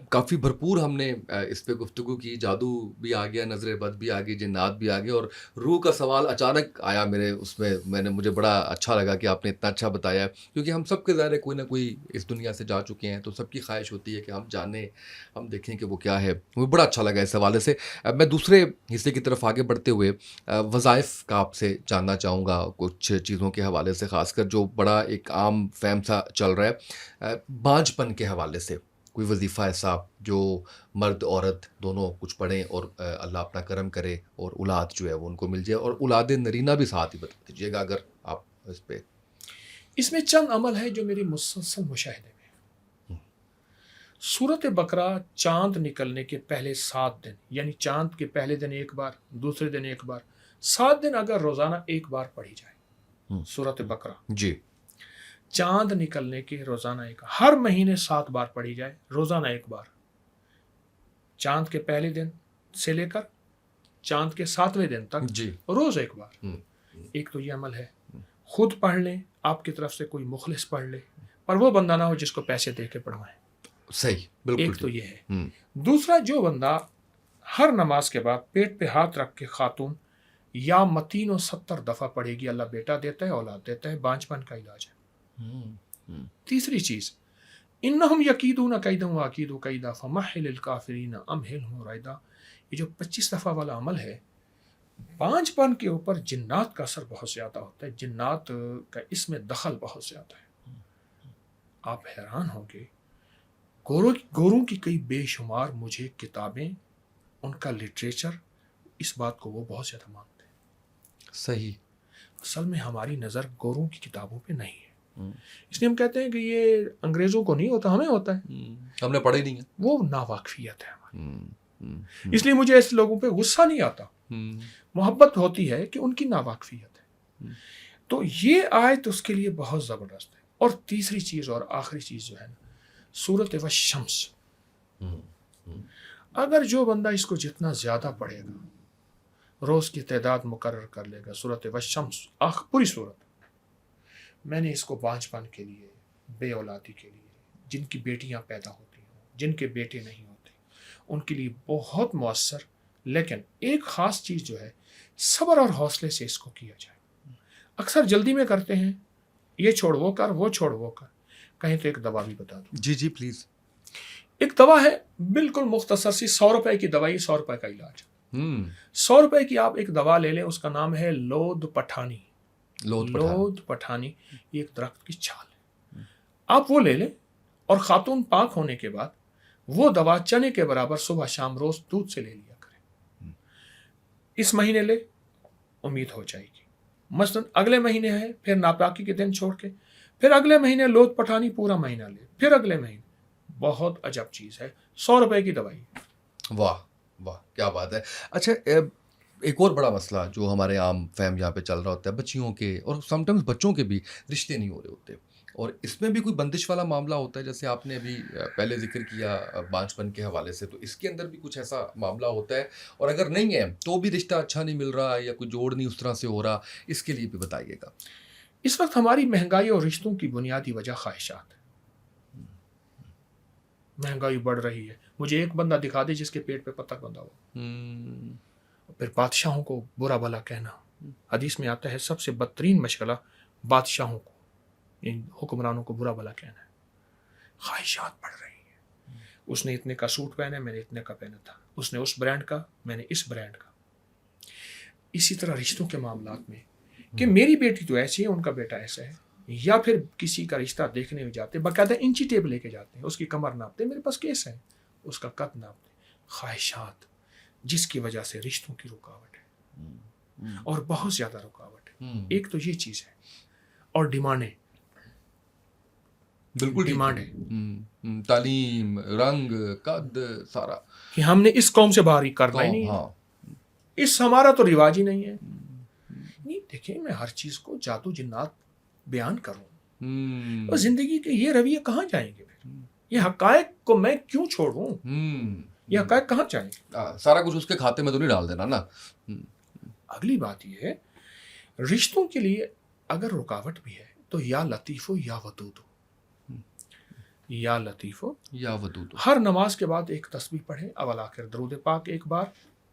کافی بھرپور ہم نے اس پہ گفتگو کی، جادو بھی آ گیا، نظر بد بھی آ گئی، جنات بھی آ گئے، اور روح کا سوال اچانک آیا میرے اس میں مجھے بڑا اچھا لگا کہ آپ نے اتنا اچھا بتایا، کیونکہ ہم سب کے ظاہر ہے کوئی نہ کوئی اس دنیا سے جا چکے ہیں، تو سب کی خواہش ہوتی ہے کہ ہم جانیں، ہم دیکھیں کہ وہ کیا ہے۔ مجھے بڑا اچھا لگا اس حوالے سے۔ میں دوسرے حصے کی طرف آگے بڑھتے ہوئے وظائف کا آپ سے جاننا چاہوں گا، کچھ چیزوں کے حوالے سے، خاص کر جو بڑا ایک عام فہم سا چل رہا ہے بانجھ پن کے حوالے سے، کوئی وظیفہ ایسا جو مرد عورت دونوں کچھ پڑھیں اور اللہ اپنا کرم کرے اور اولاد جو ہے وہ ان کو مل جائے، اور اولاد نرینہ بھی ساتھ ہی بتا دیجیے گا اگر آپ اس پہ۔ اس میں چند عمل ہے جو میری مسلسل مشاہدے میں، سورۃ بقرہ چاند نکلنے کے پہلے 7 دن، یعنی چاند کے پہلے دن ایک بار، دوسرے دن ایک بار، 7 دن اگر روزانہ ایک بار پڑھی جائے سورۃ بقرہ، جی، چاند نکلنے کے روزانہ ایک، ہر مہینے 7 بار پڑھی جائے، روزانہ ایک بار، چاند کے پہلے دن سے لے کر چاند کے 7ویں دن تک، جی، روز ایک بار۔ ایک تو یہ عمل ہے، خود پڑھ لیں، آپ کی طرف سے کوئی مخلص پڑھ لے، پر وہ بندہ نہ ہو جس کو پیسے دے کے پڑھوائیں، صحیح، بالکل۔ ایک تو یہ ہے۔ دوسرا، جو بندہ ہر نماز کے بعد پیٹ پہ ہاتھ رکھ کے خاتون یا متین و 70 دفعہ پڑھے گی، اللہ بیٹا دیتا ہے، اولاد دیتا ہے، بانجھ پن کا علاج ہے۔ تیسری چیز، انہم یکیدون کیدا واکید کیدا فمہل الکافرین امہلہم رویدا، یہ جو 25 دفعہ والا عمل ہے، بانجھ پن کے اوپر جنات کا اثر بہت زیادہ ہوتا ہے، جنات کا اس میں دخل بہت زیادہ ہے۔ آپ حیران ہوں گے، گوروں کی کئی بے شمار مجھے کتابیں، ان کا لٹریچر، اس بات کو وہ بہت زیادہ مانتے ہیں۔ صحیح۔ اصل میں ہماری نظر گوروں کی کتابوں پہ نہیں ہے، اس لیے ہم کہتے ہیں کہ یہ انگریزوں کو نہیں ہوتا، ہمیں ہوتا ہے، ہم نے پڑھا ہی نہیں ہے، وہ ناواقفیت ہے ہماری۔ اس لیے مجھے ایسے لوگوں پہ غصہ نہیں آتا، محبت ہوتی ہے کہ ان کی ناواقفیت ہے۔ تو یہ آیت اس کے لیے بہت زبردست ہے. اور تیسری چیز اور آخری چیز جو ہے نا، سورۃ والشمس. اگر جو بندہ اس کو جتنا زیادہ پڑھے گا، روز کی تعداد مقرر کر لے گا، سورۃ والشمس پوری صورت. میں نے اس کو بانجھپن کے لیے، بے اولادی کے لیے، جن کی بیٹیاں پیدا ہوتی ہوں، جن کے بیٹے نہیں ہوتے، ان کے لیے بہت مؤثر. لیکن ایک خاص چیز جو ہے، صبر اور حوصلے سے اس کو کیا جائے. اکثر جلدی میں کرتے ہیں، یہ چھوڑ وہ کر، وہ چھوڑ وہ کر. کہیں تو ایک دوا بھی بتا دوں. جی پلیز. ایک دوا ہے بالکل مختصر سی، 100 روپے کی دوائی، 100 روپے کا علاج. 100 روپے کی آپ ایک دوا لے لیں، اس کا نام ہے لود پٹھانی. لود پٹھانی یہ ایک درخت کی چھال ہے. آپ وہ لے لیں اور خاتون پاک ہونے کے بعد وہ دوا چنے کے برابر صبح شام روز دودھ سے لے لیا کریں. اس مہینے لے، امید ہو جائے گی. مثلا اگلے مہینے ہے، پھر ناپاکی کے دن چھوڑ کے، پھر اگلے مہینے لود پٹھانی پورا مہینہ لے، پھر اگلے مہینے. بہت عجب چیز ہے، 100 روپے کی دوائی. واہ واہ، کیا بات ہے. اچھا، ایک اور بڑا مسئلہ جو ہمارے عام فہم یہاں پہ چل رہا ہوتا ہے، بچیوں کے اور سم ٹائمز بچوں کے بھی رشتے نہیں ہو رہے ہوتے، اور اس میں بھی کوئی بندش والا معاملہ ہوتا ہے، جیسے آپ نے ابھی پہلے ذکر کیا بانجھپن کے حوالے سے، تو اس کے اندر بھی کچھ ایسا معاملہ ہوتا ہے؟ اور اگر نہیں ہے تو بھی رشتہ اچھا نہیں مل رہا یا کوئی جوڑ نہیں اس طرح سے ہو رہا، اس کے لیے بھی بتائیے گا. اس وقت ہماری مہنگائی اور رشتوں کی بنیادی وجہ خواہشات ہے. مہنگائی بڑھ رہی ہے، مجھے ایک بندہ دکھا دے جس کے پیٹ پہ پتھر بندھا ہو. پھر بادشاہوں کو برا بھلا کہنا. حدیث میں آتا ہے سب سے بدترین مشغلہ بادشاہوں کو، ان حکمرانوں کو برا بھلا کہنا ہے. خواہشات بڑھ رہی ہیں. اس نے اتنے کا سوٹ پہنا، میں نے اتنے کا پہنا تھا. اس نے اس برانڈ کا، میں نے اس برانڈ کا. اسی طرح رشتوں کے معاملات میں کہ میری بیٹی تو ایسی ہے، ان کا بیٹا ایسا ہے. یا پھر کسی کا رشتہ دیکھنے میں جاتے، باقاعدہ انچی ٹیپ لے کے جاتے ہیں، اس کی کمر ناپتے، میرے پاس کیس ہے، اس کا قد ناپتے. خواہشات جس کی وجہ سے رشتوں کی رکاوٹ ہے، اور بہت زیادہ رکاوٹ ہے. ایک تو یہ چیز ہے، اور ڈیمانڈیں. بالکل ڈیمانڈیں، تعلیم، رنگ، قد، سارا کہ ہم نے اس قوم سے باہر ہی کرنا ہی نہیں ہے. اس ہمارا تو رواج ہی نہیں ہے. نہیں دیکھیں، میں ہر چیز کو جادو جنات بیان کروں، اور زندگی کے یہ رویے کہاں جائیں گے؟ پھر یہ حقائق کو میں کیوں چھوڑوں؟ یہ حقائق کہاں جائیں گے؟ سارا کچھ اس کے کھاتے میں تو نہیں ڈال دینا نا. اگلی بات یہ ہے، رشتوں کے لیے اگر رکاوٹ بھی ہے تو یا لطیف ہو یا ودود ہو. یا لطیف ہو یا ودود. ہر نماز کے بعد ایک تسبیح پڑھے، اول آخر درود پاک ایک بار،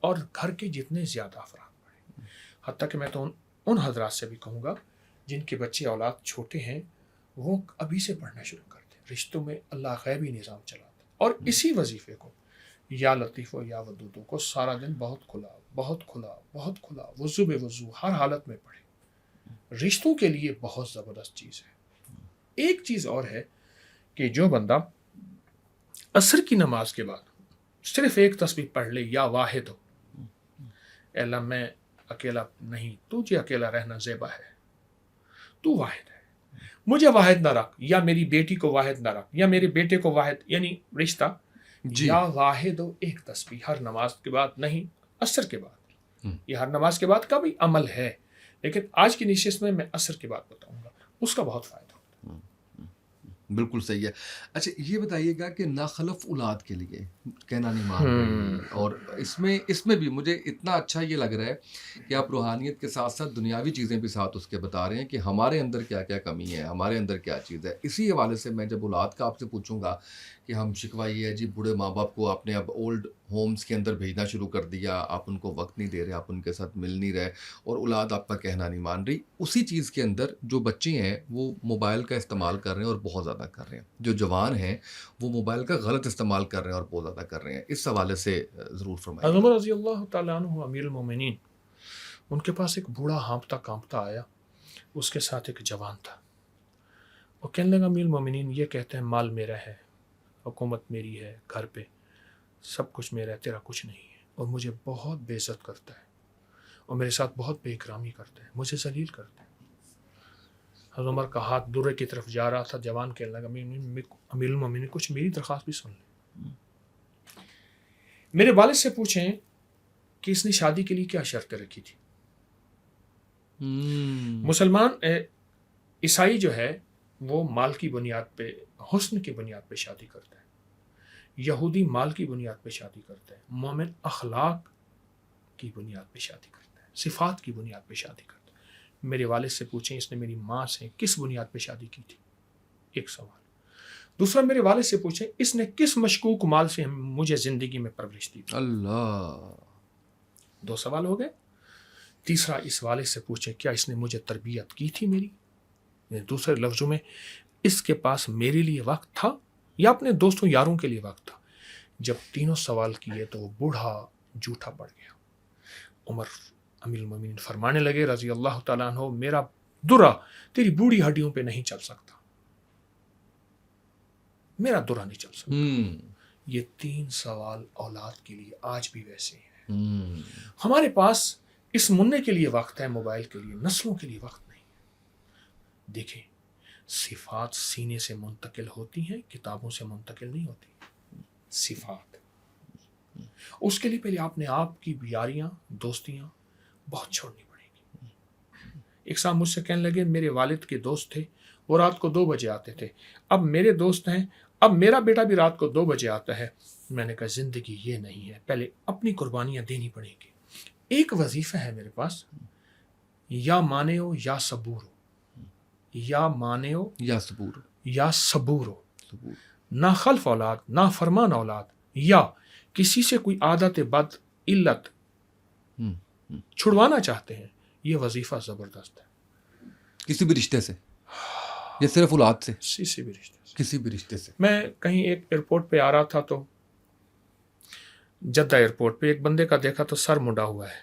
اور گھر کے جتنے زیادہ افراد پڑھیں. حتیٰ کہ میں تو ان حضرات سے بھی کہوں گا جن کے بچے اولاد چھوٹے ہیں، وہ ابھی سے پڑھنا شروع کر دیں. رشتوں میں اللہ غیبی نظام چلاتا ہے. اور اسی وظیفے کو، یا لطیف و یا ودود کو، سارا دن بہت کھلا بہت کھلا بہت کھلا، وضو بے وضو ہر حالت میں پڑھے. رشتوں کے لیے بہت زبردست چیز ہے. ایک چیز اور ہے کہ جو بندہ عصر کی نماز کے بعد صرف ایک تسبیح پڑھ لے، یا واحد ہو، اے اللہ میں اکیلا نہیں، تجھے اکیلا رہنا زیبا ہے، تو واحد ہے، مجھے واحد نہ رکھ، یا میری بیٹی کو واحد نہ رکھ، یا میرے بیٹے کو واحد، یعنی رشتہ. یا واحد ہو، ایک تسبیح ہر نماز کے بعد، نہیں عصر کے بعد. یہ ہر نماز کے بعد کا بھی عمل ہے، لیکن آج کی نشست میں عصر کے بعد بتاؤں گا، اس کا بہت فائدہ. بالکل صحیح ہے. اچھا یہ بتائیے گا کہ ناخلف اولاد کے لیے کہنا نہیں مان رہی، اور اس میں بھی مجھے اتنا اچھا یہ لگ رہا ہے کہ آپ روحانیت کے ساتھ ساتھ دنیاوی چیزیں بھی ساتھ اس کے بتا رہے ہیں کہ ہمارے اندر کیا کیا کمی ہے، ہمارے اندر کیا چیز ہے. اسی حوالے سے میں جب اولاد کا آپ سے پوچھوں گا کہ ہم شکوہ یہ ہے جی بوڑھے ماں باپ کو آپ نے اب اولڈ ہومز کے اندر بھیجنا شروع کر دیا، آپ ان کو وقت نہیں دے رہے، آپ ان کے ساتھ مل نہیں رہے، اور اولاد آپ کا کہنا نہیں مان رہی. اسی چیز کے اندر جو بچے ہیں وہ موبائل کا استعمال کر رہے ہیں اور بہت زیادہ کر رہے ہیں. جو جوان ہیں وہ موبائل کا غلط استعمال کر رہے ہیں اور بہت زیادہ کر رہے ہیں. اس حوالے سے ضرور فرمائیے. عمر رضی اللہ تعالیٰ عنہ امیر المومنین، ان کے پاس ایک بوڑھا ہانپتا کانپتا آیا، اس کے ساتھ ایک جوان تھا. وہ کہنے لگا امیر المومنین یہ کہتے ہیں مال میرا ہے، حکومت میری ہے، گھر پہ سب کچھ میرا ہے، تیرا کچھ نہیں ہے، اور مجھے بہت بے عزت کرتا ہے، اور میرے ساتھ بہت بے اکرامی کرتا ہے، مجھے ذلیل کرتا ہے. حضرت عمر کا ہاتھ درے کی طرف جا رہا تھا. جوان کہنے لگا امیر المومنین کچھ میری درخواست بھی سن لیں. میرے والد سے پوچھیں کہ اس نے شادی کے لیے کیا شرطیں رکھی تھی. مسلمان عیسائی جو ہے وہ مال کی بنیاد پہ، حسن کی بنیاد پہ شادی کرتا ہے، یہودی مال کی بنیاد پہ شادی کرتا ہے، مومن اخلاق کی بنیاد پہ شادی کرتا ہے، صفات کی بنیاد پہ شادی کرتا ہے۔ میرے والد سے پوچھیں اس نے میری ماں سے کس بنیاد پہ شادی کی تھی، ایک سوال۔ دوسرا میرے والد سے پوچھیں اس نے کس مشکوک مال سے مجھے زندگی میں پرورش دی تھی، اللہ، 2 سوال ہو گئے۔ تیسرا اس والد سے پوچھیں کیا اس نے مجھے تربیت کی تھی میری، یعنی دوسرے لفظوں میں اس کے پاس میرے لیے وقت تھا یا اپنے دوستوں یاروں کے لیے وقت تھا۔ جب تینوں سوال کیے تو وہ بوڑھا جھوٹا پڑ گیا۔ عمر امیر المومنین فرمانے لگے رضی اللہ تعالیٰ عنہ، میرا درا تیری بوڑھی ہڈیوں پہ نہیں چل سکتا، میرا درا نہیں چل سکتا۔ یہ 3 سوال اولاد کے لیے آج بھی ویسے ہیں۔ ہمارے پاس اس منع کے لیے وقت ہے، موبائل کے لیے، نسلوں کے لیے وقت نہیں ہے۔ دیکھیں صفات سینے سے منتقل ہوتی ہیں، کتابوں سے منتقل نہیں ہوتی۔ صفات اس کے لیے پہلے آپ نے آپ کی یاریاں دوستیاں بہت چھوڑنی پڑیں گی۔ ایک صاحب مجھ سے کہنے لگے میرے والد کے دوست تھے، وہ رات کو 2 بجے آتے تھے، اب میرے دوست ہیں، اب میرا بیٹا بھی رات کو 2 بجے آتا ہے۔ میں نے کہا زندگی یہ نہیں ہے، پہلے اپنی قربانیاں دینی پڑیں گی۔ ایک وظیفہ ہے میرے پاس، یا مانے ہو یا صبور ہو، یا مانے ہو یا صبور، یا صبور ہو، نہ خلف اولاد نہ فرمان اولاد، یا کسی سے کوئی عادت بد علت چھڑوانا چاہتے ہیں، یہ وظیفہ زبردست ہے۔ کسی بھی رشتے سے یا صرف اولاد سے، کسی بھی رشتے سے۔ کسی بھی رشتے سے۔ میں کہیں ایک ایئرپورٹ پہ آ رہا تھا تو جدہ ایئرپورٹ پہ ایک بندے کا دیکھا تو سر منڈا ہوا ہے،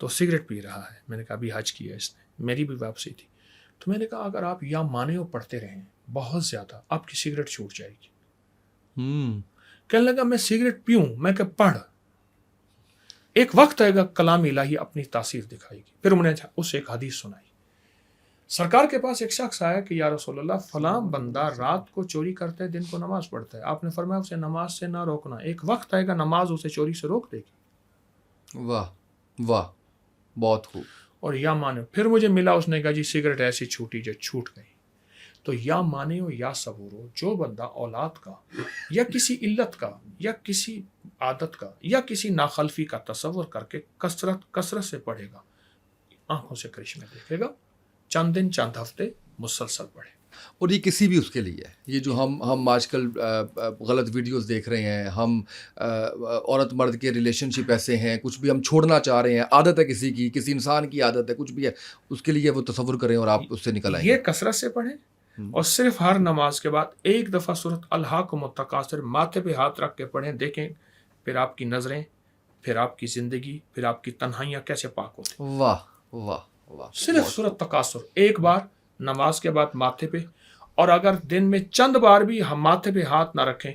تو سگریٹ پی رہا ہے۔ میں نے کہا ابھی حج کیا اس نے، میری بھی واپسی تھی، تو میں نے کہا اگر آپ یا مانے ہو پڑھتے رہیں بہت زیادہ آپ کی سگریٹ چھوٹ جائے گی۔ کہنے لگا میں سگریٹ پیوں، میں کہ پڑھ، ایک وقت آئے گا کلام الہی اپنی تاثیر دکھائے گی۔ پھر انہوں نے اسے ایک حدیث سنائی۔ سرکار کے پاس ایک شخص آیا کہ یا رسول اللہ فلاں بندہ رات کو چوری کرتا ہے، دن کو نماز پڑھتا ہے، آپ نے فرمایا اسے نماز سے نہ روکنا، ایک وقت آئے گا نماز اسے چوری سے روک دے گی۔ واہ واہ، بہت خوب۔ اور یا مانے، پھر مجھے ملا اس نے کہا جی سگریٹ ایسی چھوٹی جو چھوٹ گئی۔ تو یا مانے ہو یا صبور ہو، جو بندہ اولاد کا یا کسی علت کا یا کسی عادت کا یا کسی ناخلفی کا تصور کر کے کثرت سے پڑھے گا، آنکھوں سے کرشمے دیکھے گا، چند دن چند ہفتے مسلسل پڑھے۔ اور یہ کسی بھی اس کے لیے ہے، یہ جو ہم آج کل غلط ویڈیوز دیکھ رہے ہیں، ہم عورت مرد کے ریلیشن شپ ایسے ہیں، کچھ بھی ہم چھوڑنا چاہ رہے ہیں، عادت ہے کسی کی، کسی انسان کی عادت ہے، کچھ بھی ہے، اس کے لیے وہ تصور کریں اور آپ اس سے نکل آئیں گے۔ یہ کثرت سے پڑھیں، اور صرف ہر نماز کے بعد ایک دفعہ سورۃ الہاکم التکاثر ماتھے پہ ہاتھ رکھ کے پڑھیں، دیکھیں پھر آپ کی نظریں، پھر آپ کی زندگی، پھر آپ کی تنہائیاں کیسے پاک ہوتی ہیں۔ واہ واہ واہ، صرف سورۃ تکاثر ایک بار نماز کے بعد ماتھے پہ، اور اگر دن میں چند بار بھی ہم ماتھے پہ ہاتھ نہ رکھیں،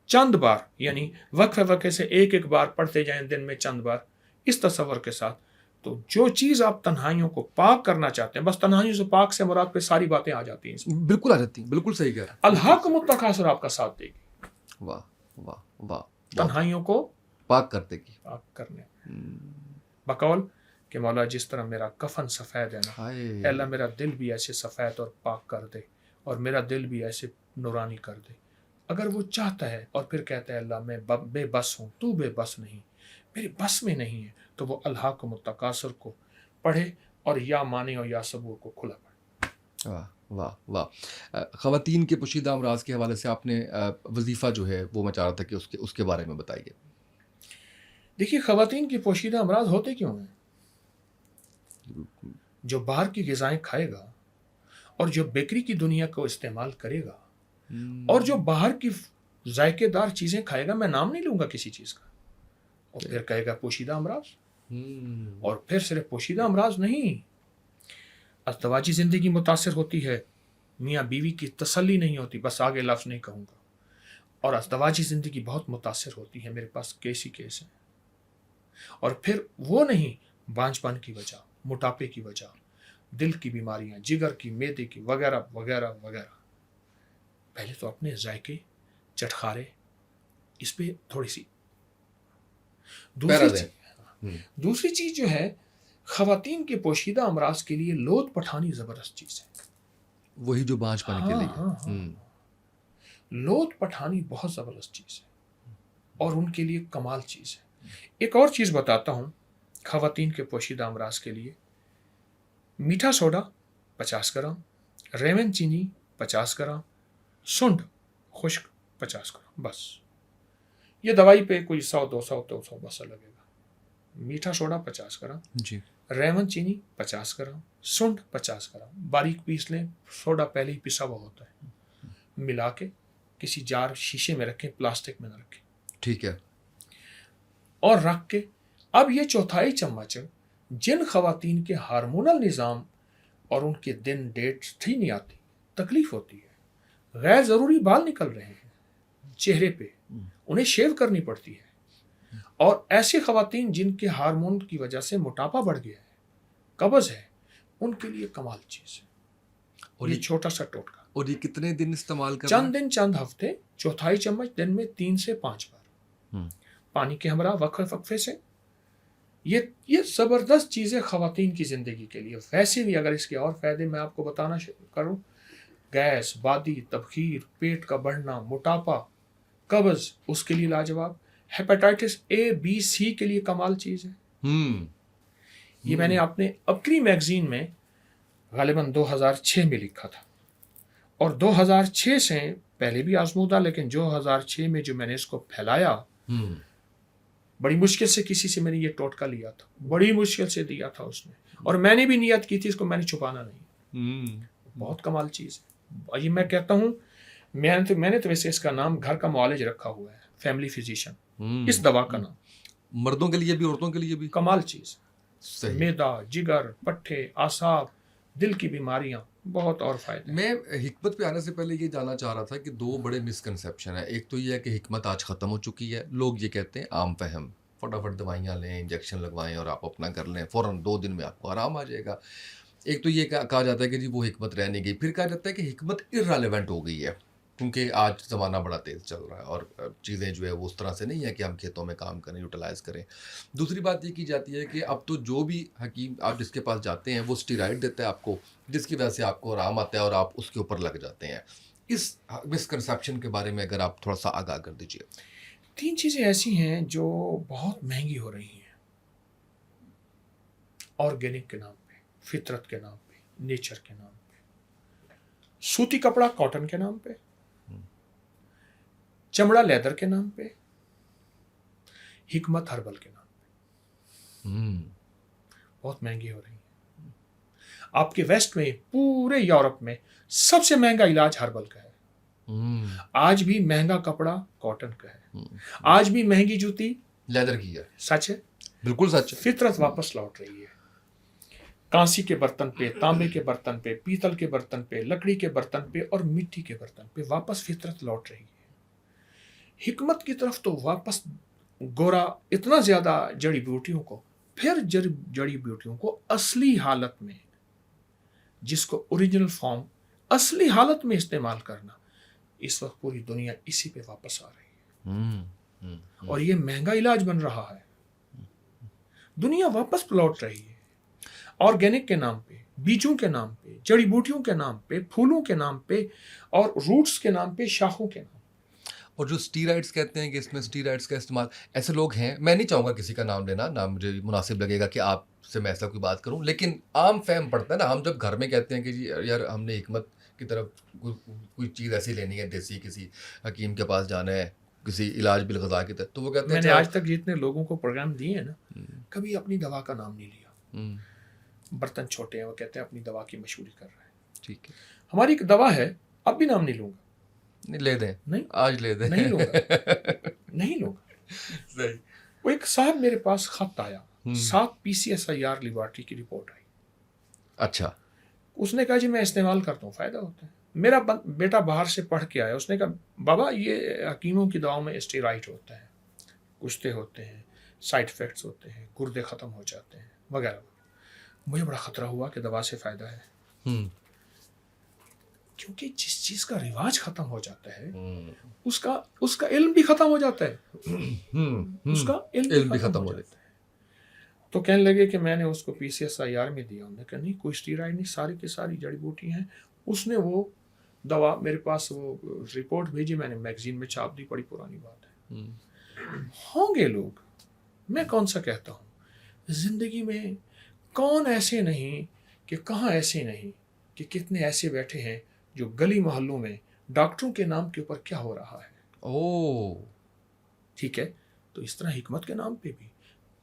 چند بار یعنی وقفے سے ایک بار پڑھتے جائیں دن میں چند بار، اس تصور کے ساتھ، تو جو چیز آپ تنہائیوں کو پاک کرنا چاہتے ہیں، بس تنہائیوں سے پاک سے مراد پہ ساری باتیں آ جاتی ہیں۔ بالکل آ جاتی ہیں، بالکل صحیح کہہ رہے ہیں۔ الہاکم التکاثر آپ کا ساتھ دے گی، واہ واہ واہ، تنہائیوں کو پاک کرتے کی، پاک کرنے، بقول کہ مولا جس طرح میرا کفن سفید ہے نا، اے اللہ میرا دل بھی ایسے سفید اور پاک کر دے، اور میرا دل بھی ایسے نورانی کر دے۔ اگر وہ چاہتا ہے اور پھر کہتا ہے اللہ میں بے بس ہوں، تو بے بس نہیں، میرے بس میں نہیں ہے، تو وہ الہاکم التکاثر کو پڑھے اور یا مانے اور یا صبور کو کھلا پڑھے۔ واہ واہ واہ۔ خواتین کے پوشیدہ امراض کے حوالے سے آپ نے وظیفہ جو ہے وہ میں چاہ رہا تھا کہ اس کے بارے میں بتائیے۔ دیکھیے خواتین کی پوشیدہ امراض ہوتے کیوں ہیں؟ جو باہر کی غذائیں کھائے گا اور جو بیکری کی دنیا کو استعمال کرے گا اور جو باہر کی ذائقے دار چیزیں کھائے گا، میں نام نہیں لوں گا کسی چیز کا، اور پھر کہے گا پوشیدہ امراض۔ اور پھر صرف پوشیدہ امراض نہیں، ازدواجی زندگی متاثر ہوتی ہے، میاں بیوی کی تسلی نہیں ہوتی، بس آگے لفظ نہیں کہوں گا، اور ازدواجی زندگی بہت متاثر ہوتی ہے، میرے پاس کیس ہی کیس ہیں۔ اور پھر وہ نہیں، بانجھ پن کی وجہ، موٹاپے کی وجہ، دل کی بیماریاں، جگر کی، معدے کی، وغیرہ وغیرہ وغیرہ۔ پہلے تو اپنے ذائقے چٹخارے اس پہ تھوڑی سی دوسری چیز جو ہے، خواتین کے پوشیدہ امراض کے لیے لوت پٹھانی زبردست چیز ہے. وہی جو بانجھ پانی کے ہاں لیے. ہاں ہاں لوت پٹھانی بہت زبردست چیز ہے اور ان کے لیے کمال چیز ہے. ایک اور چیز بتاتا ہوں خواتین کے پوشیدہ امراض کے لیے. میٹھا سوڈا 50 گرام، ریون چینی 50 گرام، سنڈ خشک 50 گرام، بس. یہ دوائی پہ کوئی 100 200 بس لگے گا. میٹھا سوڈا 50 گرام، جی. ریون چینی 50 گرام، سنڈ 50 گرام، باریک پیس لیں. سوڈا پہلے ہی پسا ہوا ہوتا ہے. ملا کے کسی جار شیشے میں رکھیں، پلاسٹک میں نہ رکھیں. ٹھیک ہے. اور رکھ کے اب یہ 1/4 چمچ جن خواتین کے ہارمونل نظام اور ان کے دن ڈیٹ ٹھیک نہیں آتی، تکلیف ہوتی ہے، غیر ضروری بال نکل رہے ہیں چہرے پہ، انہیں شیو کرنی پڑتی ہے، اور ایسی خواتین جن کے ہارمون کی وجہ سے موٹاپا بڑھ گیا ہے، قبض ہے، ان کے لیے کمال چیز ہے. اور یہ چھوٹا سا ٹوٹکا. اور یہ کتنے دن استعمال کرنا؟ چند دن، چند ہفتے، 1/4 چمچ دن میں 3 سے 5 بار پانی کے ہمراہ وقفے سے. یہ زبردست چیزیں خواتین کی زندگی کے لیے. ویسے بھی اگر اس کے اور فائدے میں آپ کو بتانا کروں، گیس، بادی، تبخیر، پیٹ کا بڑھنا، موٹاپا، قبض، اس کے لیے لاجواب. ہیپاٹائٹس A B C کے لیے کمال چیز ہے. یہ میں نے اپنے اپکری میگزین میں غالباً 2006 میں لکھا تھا، اور 2006 سے پہلے بھی آزمودہ، لیکن 2006 میں جو میں نے اس کو پھیلایا، بڑی مشکل سے کسی سے میں نے یہ ٹوٹکا لیا تھا، بڑی مشکل سے دیا تھا اس نے، اور میں نے بھی نیت کی تھی اس کو میں نے چھپانا نہیں. بہت کمال چیز ہے. یہ میں کہتا ہوں، میں نے تو ویسے اس کا نام گھر کا معالج رکھا ہوا ہے، فیملی فزیشین. اس دوا کا نام مردوں کے لیے بھی عورتوں کے لیے بھی کمال چیز. صحیح. میدا، جگر، پٹھے، اعصاب، دل کی بیماریاں، بہت اور فائدے. میں حکمت پہ آنے سے پہلے یہ جاننا چاہ رہا تھا کہ 2 بڑے مسکنسیپشن ہیں. ایک تو یہ ہے کہ حکمت آج ختم ہو چکی ہے. لوگ یہ کہتے ہیں عام فہم، فٹافٹ دوائیاں لیں، انجیکشن لگوائیں اور آپ اپنا کر لیں، فوراً 2 دن میں آپ کو آرام آ جائے گا. ایک تو یہ کہا جاتا ہے کہ جی وہ حکمت رہ نہیں گئی. پھر کہا جاتا ہے کہ حکمت ارریلیونٹ ہو گئی ہے کیونکہ آج زمانہ بڑا تیز چل رہا ہے اور چیزیں جو ہے وہ اس طرح سے نہیں ہے کہ ہم کھیتوں میں کام کریں، یوٹیلائز کریں. دوسری بات یہ کی جاتی ہے کہ اب تو جو بھی حکیم آپ جس کے پاس جاتے ہیں وہ اسٹیرائڈ دیتا ہے آپ کو، جس کی وجہ سے آپ کو آرام آتا ہے اور آپ اس کے اوپر لگ جاتے ہیں. اس مسکنسیپشن کے بارے میں اگر آپ تھوڑا سا آگاہ کر دیجیے. 3 چیزیں ایسی ہیں جو بہت مہنگی ہو رہی ہیں، آرگینک کے نام پہ، فطرت کے نام پہ، نیچر کے نام پہ. سوتی کپڑا کاٹن کے نام پہ، چمڑا لیدر کے نام پہ، حکمت ہربل کے نام پہ. بہت مہنگی ہو رہی ہیں. آپ کے ویسٹ میں، پورے یورپ میں سب سے مہنگا علاج ہربل کا ہے. آج بھی مہنگا کپڑا کاٹن کا ہے. آج بھی مہنگی جوتی لیدر کی ہے. سچ ہے، بالکل سچ. فطرت واپس لوٹ رہی ہے. کانسی کے برتن پہ، تانبے کے برتن پہ، پیتل کے برتن پہ، لکڑی کے برتن پہ اور مٹی کے برتن پہ واپس فطرت لوٹ رہی ہے. حکمت کی طرف تو واپس گورا اتنا زیادہ جڑی بوٹیوں کو، پھر جڑی بوٹیوں کو اصلی حالت میں، جس کو اوریجنل فارم اصلی حالت میں استعمال کرنا، اس وقت پوری دنیا اسی پہ واپس آ رہی ہے. اور یہ مہنگا علاج بن رہا ہے. دنیا واپس لوٹ رہی ہے آرگینک کے نام پہ، بیجوں کے نام پہ، جڑی بوٹیوں کے نام پہ، پھولوں کے نام پہ اور روٹس کے نام پہ، شاخوں کے نام پہ. اور جو اسٹیرائڈس کہتے ہیں کہ اس میں اسٹیرائڈس کا استعمال، ایسے لوگ ہیں، میں نہیں چاہوں گا کسی کا نام لینا، نہ مجھے مناسب لگے گا کہ آپ سے میں ایسا کوئی بات کروں، لیکن عام فہم پڑتا ہے نا، ہم جب گھر میں کہتے ہیں کہ جی یار ہم نے حکمت کی طرف کوئی چیز ایسی لینی ہے، دیسی کسی حکیم کے پاس جانا ہے، کسی علاج بالغذا کی طرف، تو وہ کہتے ہیں میں نے آج تک جتنے لوگوں کو پروگرام دیے ہیں نا، کبھی اپنی دوا کا نام نہیں لیا. برتن چھوٹے ہیں، وہ کہتے ہیں اپنی دوا کی مشہوری کر رہے ہیں. ٹھیک ہے، ہماری ایک دوا ہے، اب بھی نام نہیں لوں گا. نہیں لے دیں، نہیں آج لے دیں. نہیں لوں گا، نہیں لوں گا. صحیح. وہ ایک صاحب میرے پاس خط آیا، 7 PCSIR لیبارٹری کی رپورٹ آئی. اچھا. اس نے کہا جی میں استعمال کرتا ہوں، فائدہ ہوتا ہے. میرا بیٹا باہر سے پڑھ کے آیا، اس نے کہا بابا یہ حکیموں کی دواؤں میں اسٹیرائڈ ہوتا ہے، کشتے ہوتے ہیں، سائیڈ افیکٹس ہوتے ہیں، گردے ختم ہو جاتے ہیں وغیرہ. مجھے بڑا خطرہ ہوا کہ دوا سے فائدہ ہے، کیونکہ جس چیز کا رواج ختم ہو جاتا ہے اس کا علم بھی ختم ہو جاتا ہے. اس کا علم بھی ختم ہو جاتا ہے. تو کہنے لگے کہ میں نے اس کو PCSIR میں دیا. انہوں نے کہا نہیں کوئی اسٹیرائڈ نہیں, ساری کی ساری جڑی بوٹی ہیں. اس نے وہ دوا میرے پاس وہ رپورٹ بھیجی, میں نے میگزین میں چھاپ دی, بڑی پرانی بات ہے. ہوں گے لوگ, میں کون سا کہتا ہوں, زندگی میں کون ایسے نہیں کہ کہاں ایسے نہیں کہ کتنے ایسے بیٹھے ہیں جو گلی محلوں میں ڈاکٹروں کے نام کے اوپر کیا ہو رہا ہے. ٹھیک ہے, تو اس طرح حکمت کے نام پہ بھی,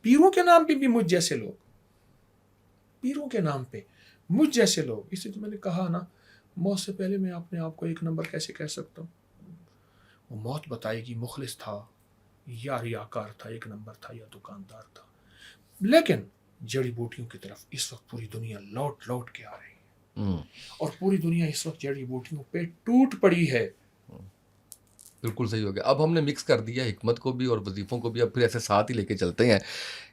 پیروں کے نام پہ بھی مجھ جیسے لوگ, پیروں کے نام پہ مجھ جیسے لوگ. اس لیے تو میں نے کہا نا, موت سے پہلے میں اپنے آپ کو ایک نمبر کیسے کہہ سکتا ہوں. وہ موت بتائے گی مخلص تھا یا ریاکار تھا, ایک نمبر تھا یا دکاندار تھا. لیکن جڑی بوٹیوں کی طرف اس وقت پوری دنیا لوٹ لوٹ کے آ رہی ہے, اور پوری دنیا اس وقت جڑی بوٹیوں پہ ٹوٹ پڑی ہے. بالکل صحیح ہو گیا. اب ہم نے مکس کر دیا حکمت کو بھی اور وظیفوں کو بھی, اب پھر ایسے ساتھ ہی لے کے چلتے ہیں.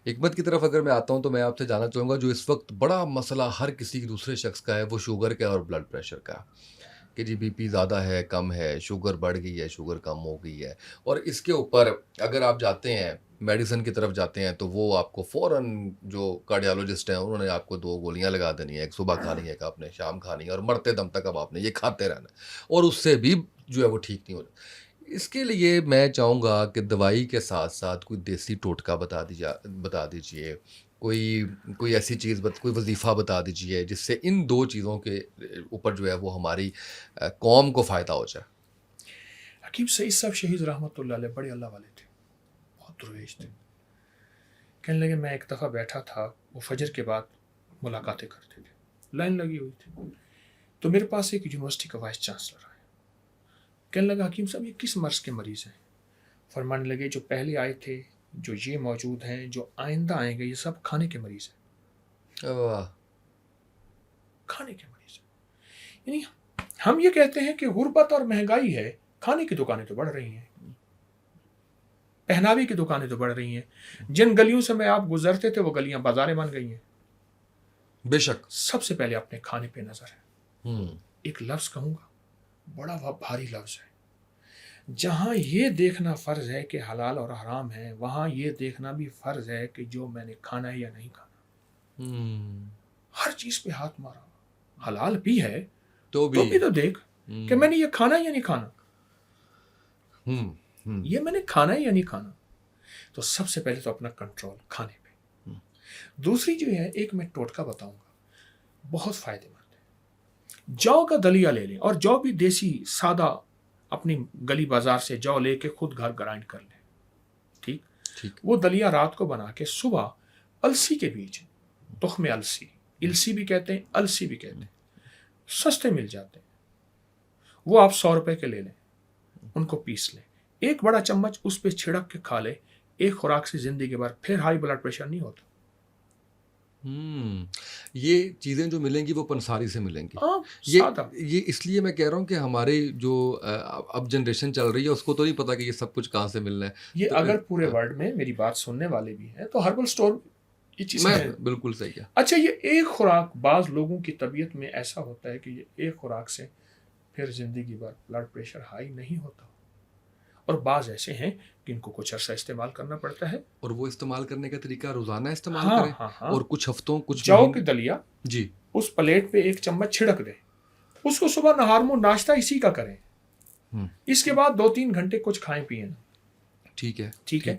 حکمت کی طرف اگر میں آتا ہوں تو میں آپ سے جاننا چاہوں گا, جو اس وقت بڑا مسئلہ ہر کسی دوسرے شخص کا ہے وہ شوگر کا اور بلڈ پریشر کا, کہ جی BP زیادہ ہے, کم ہے, شوگر بڑھ گئی ہے, شوگر کم ہو گئی ہے. اور اس کے اوپر اگر آپ جاتے ہیں میڈیسن کی طرف جاتے ہیں تو وہ آپ کو فوراً جو کارڈیالوجسٹ ہیں انہوں نے آپ کو 2 گولیاں لگا دینی ہے, ایک صبح کھانی ہے, ایک آپ نے شام کھانی ہے, اور مرتے دم تک اب آپ نے یہ کھاتے رہنا ہے, اور اس سے بھی جو ہے وہ ٹھیک نہیں ہو رہا. اس کے لیے میں چاہوں گا کہ دوائی کے ساتھ ساتھ کوئی دیسی ٹوٹکا بتا دیجئے, کوئی ایسی چیز کوئی وظیفہ بتا دیجئے جس سے ان 2 چیزوں کے اوپر جو ہے وہ ہماری قوم کو فائدہ ہو جائے. حکیم سعید صاحب شہید رحمۃ اللہ علیہ بڑے اللہ والے تھے, بہت درویش تھے. کہنے لگے میں ایک دفعہ بیٹھا تھا, وہ فجر کے بعد ملاقاتیں کرتے تھے, لائن لگی ہوئی تھی. تو میرے پاس ایک یونیورسٹی کا وائس چانسلر آیا. کہنے لگا حکیم صاحب یہ کس مرض کے مریض ہیں. فرمانے لگے جو پہلے آئے تھے, جو یہ موجود ہیں, جو آئندہ آئیں گے, یہ سب کھانے کے مریض ہیں. کھانے کے مریض ہیں. یعنی ہم یہ کہتے ہیں کہ غربت اور مہنگائی ہے, کھانے کی دکانیں تو بڑھ رہی ہیں, پہناوی کی دکانیں تو بڑھ رہی ہیں. جن گلیوں سے میں آپ گزرتے تھے وہ گلیاں بازاریں بن گئی ہیں. بے شک. سب سے پہلے اپنے کھانے پہ نظر ہے. ایک لفظ کہوں گا, بڑا بھاری لفظ ہے. جہاں یہ دیکھنا فرض ہے کہ حلال اور حرام ہے, وہاں یہ دیکھنا بھی فرض ہے کہ جو میں نے کھانا ہے یا نہیں کھانا. ہر چیز پہ ہاتھ مارا. حلال بھی ہے تو بھی تو دیکھ کہ میں نے یہ کھانا ہے یا نہیں کھانا, یہ میں نے کھانا ہے یا نہیں کھانا. تو سب سے پہلے تو اپنا کنٹرول کھانے پہ. دوسری جو ہے, ایک میں ٹوٹکا بتاؤں گا, بہت فائدے مند ہے. جو کا دلیا لے لیں, اور جو بھی دیسی سادہ اپنی گلی بازار سے جو لے کے خود گھر گرائنڈ کر لیں. ٹھیک, وہ دلیا رات کو بنا کے صبح السی کے بیج, تخم السی بھی کہتے ہیں, السی بھی کہتے ہیں, سستے مل جاتے ہیں. وہ آپ 100 روپے کے لے لیں, ان کو پیس لیں, ایک بڑا چمچ اس پہ چھڑک کے کھا لیں. ایک خوراک سے زندگی بھر پھر ہائی بلڈ پریشر نہیں ہوتا. یہ چیزیں جو ملیں گی وہ پنساری سے ملیں گی. یہ اس لیے میں کہہ رہا ہوں کہ ہمارے جو اب جنریشن چل رہی ہے اس کو تو نہیں پتا کہ یہ سب کچھ کہاں سے ملنا ہے. یہ اگر پورے ورلڈ میں میری بات سننے والے بھی ہیں تو ہربل سٹور یہ چیزیں ہیں. بالکل صحیح ہے. اچھا, یہ ایک خوراک بعض لوگوں کی طبیعت میں ایسا ہوتا ہے کہ یہ ایک خوراک سے پھر زندگی بھر بلڈ پریشر ہائی نہیں ہوتا, اور بعض ایسے ہیں کہ ان کو کچھ عرصہ استعمال کرنا پڑتا ہے. اور وہ استعمال کرنے کا طریقہ روزانہ استعمال کریں. اور کچھ ہفتوں جو کی دلیا جی اس پلیٹ پہ ایک چمچ چھڑک دیں, اس کو صبح نہار منہ ناشتہ اسی کا کریں. اس کے بعد 2-3 گھنٹے کچھ کھائیں پیئیں. ٹھیک ہے.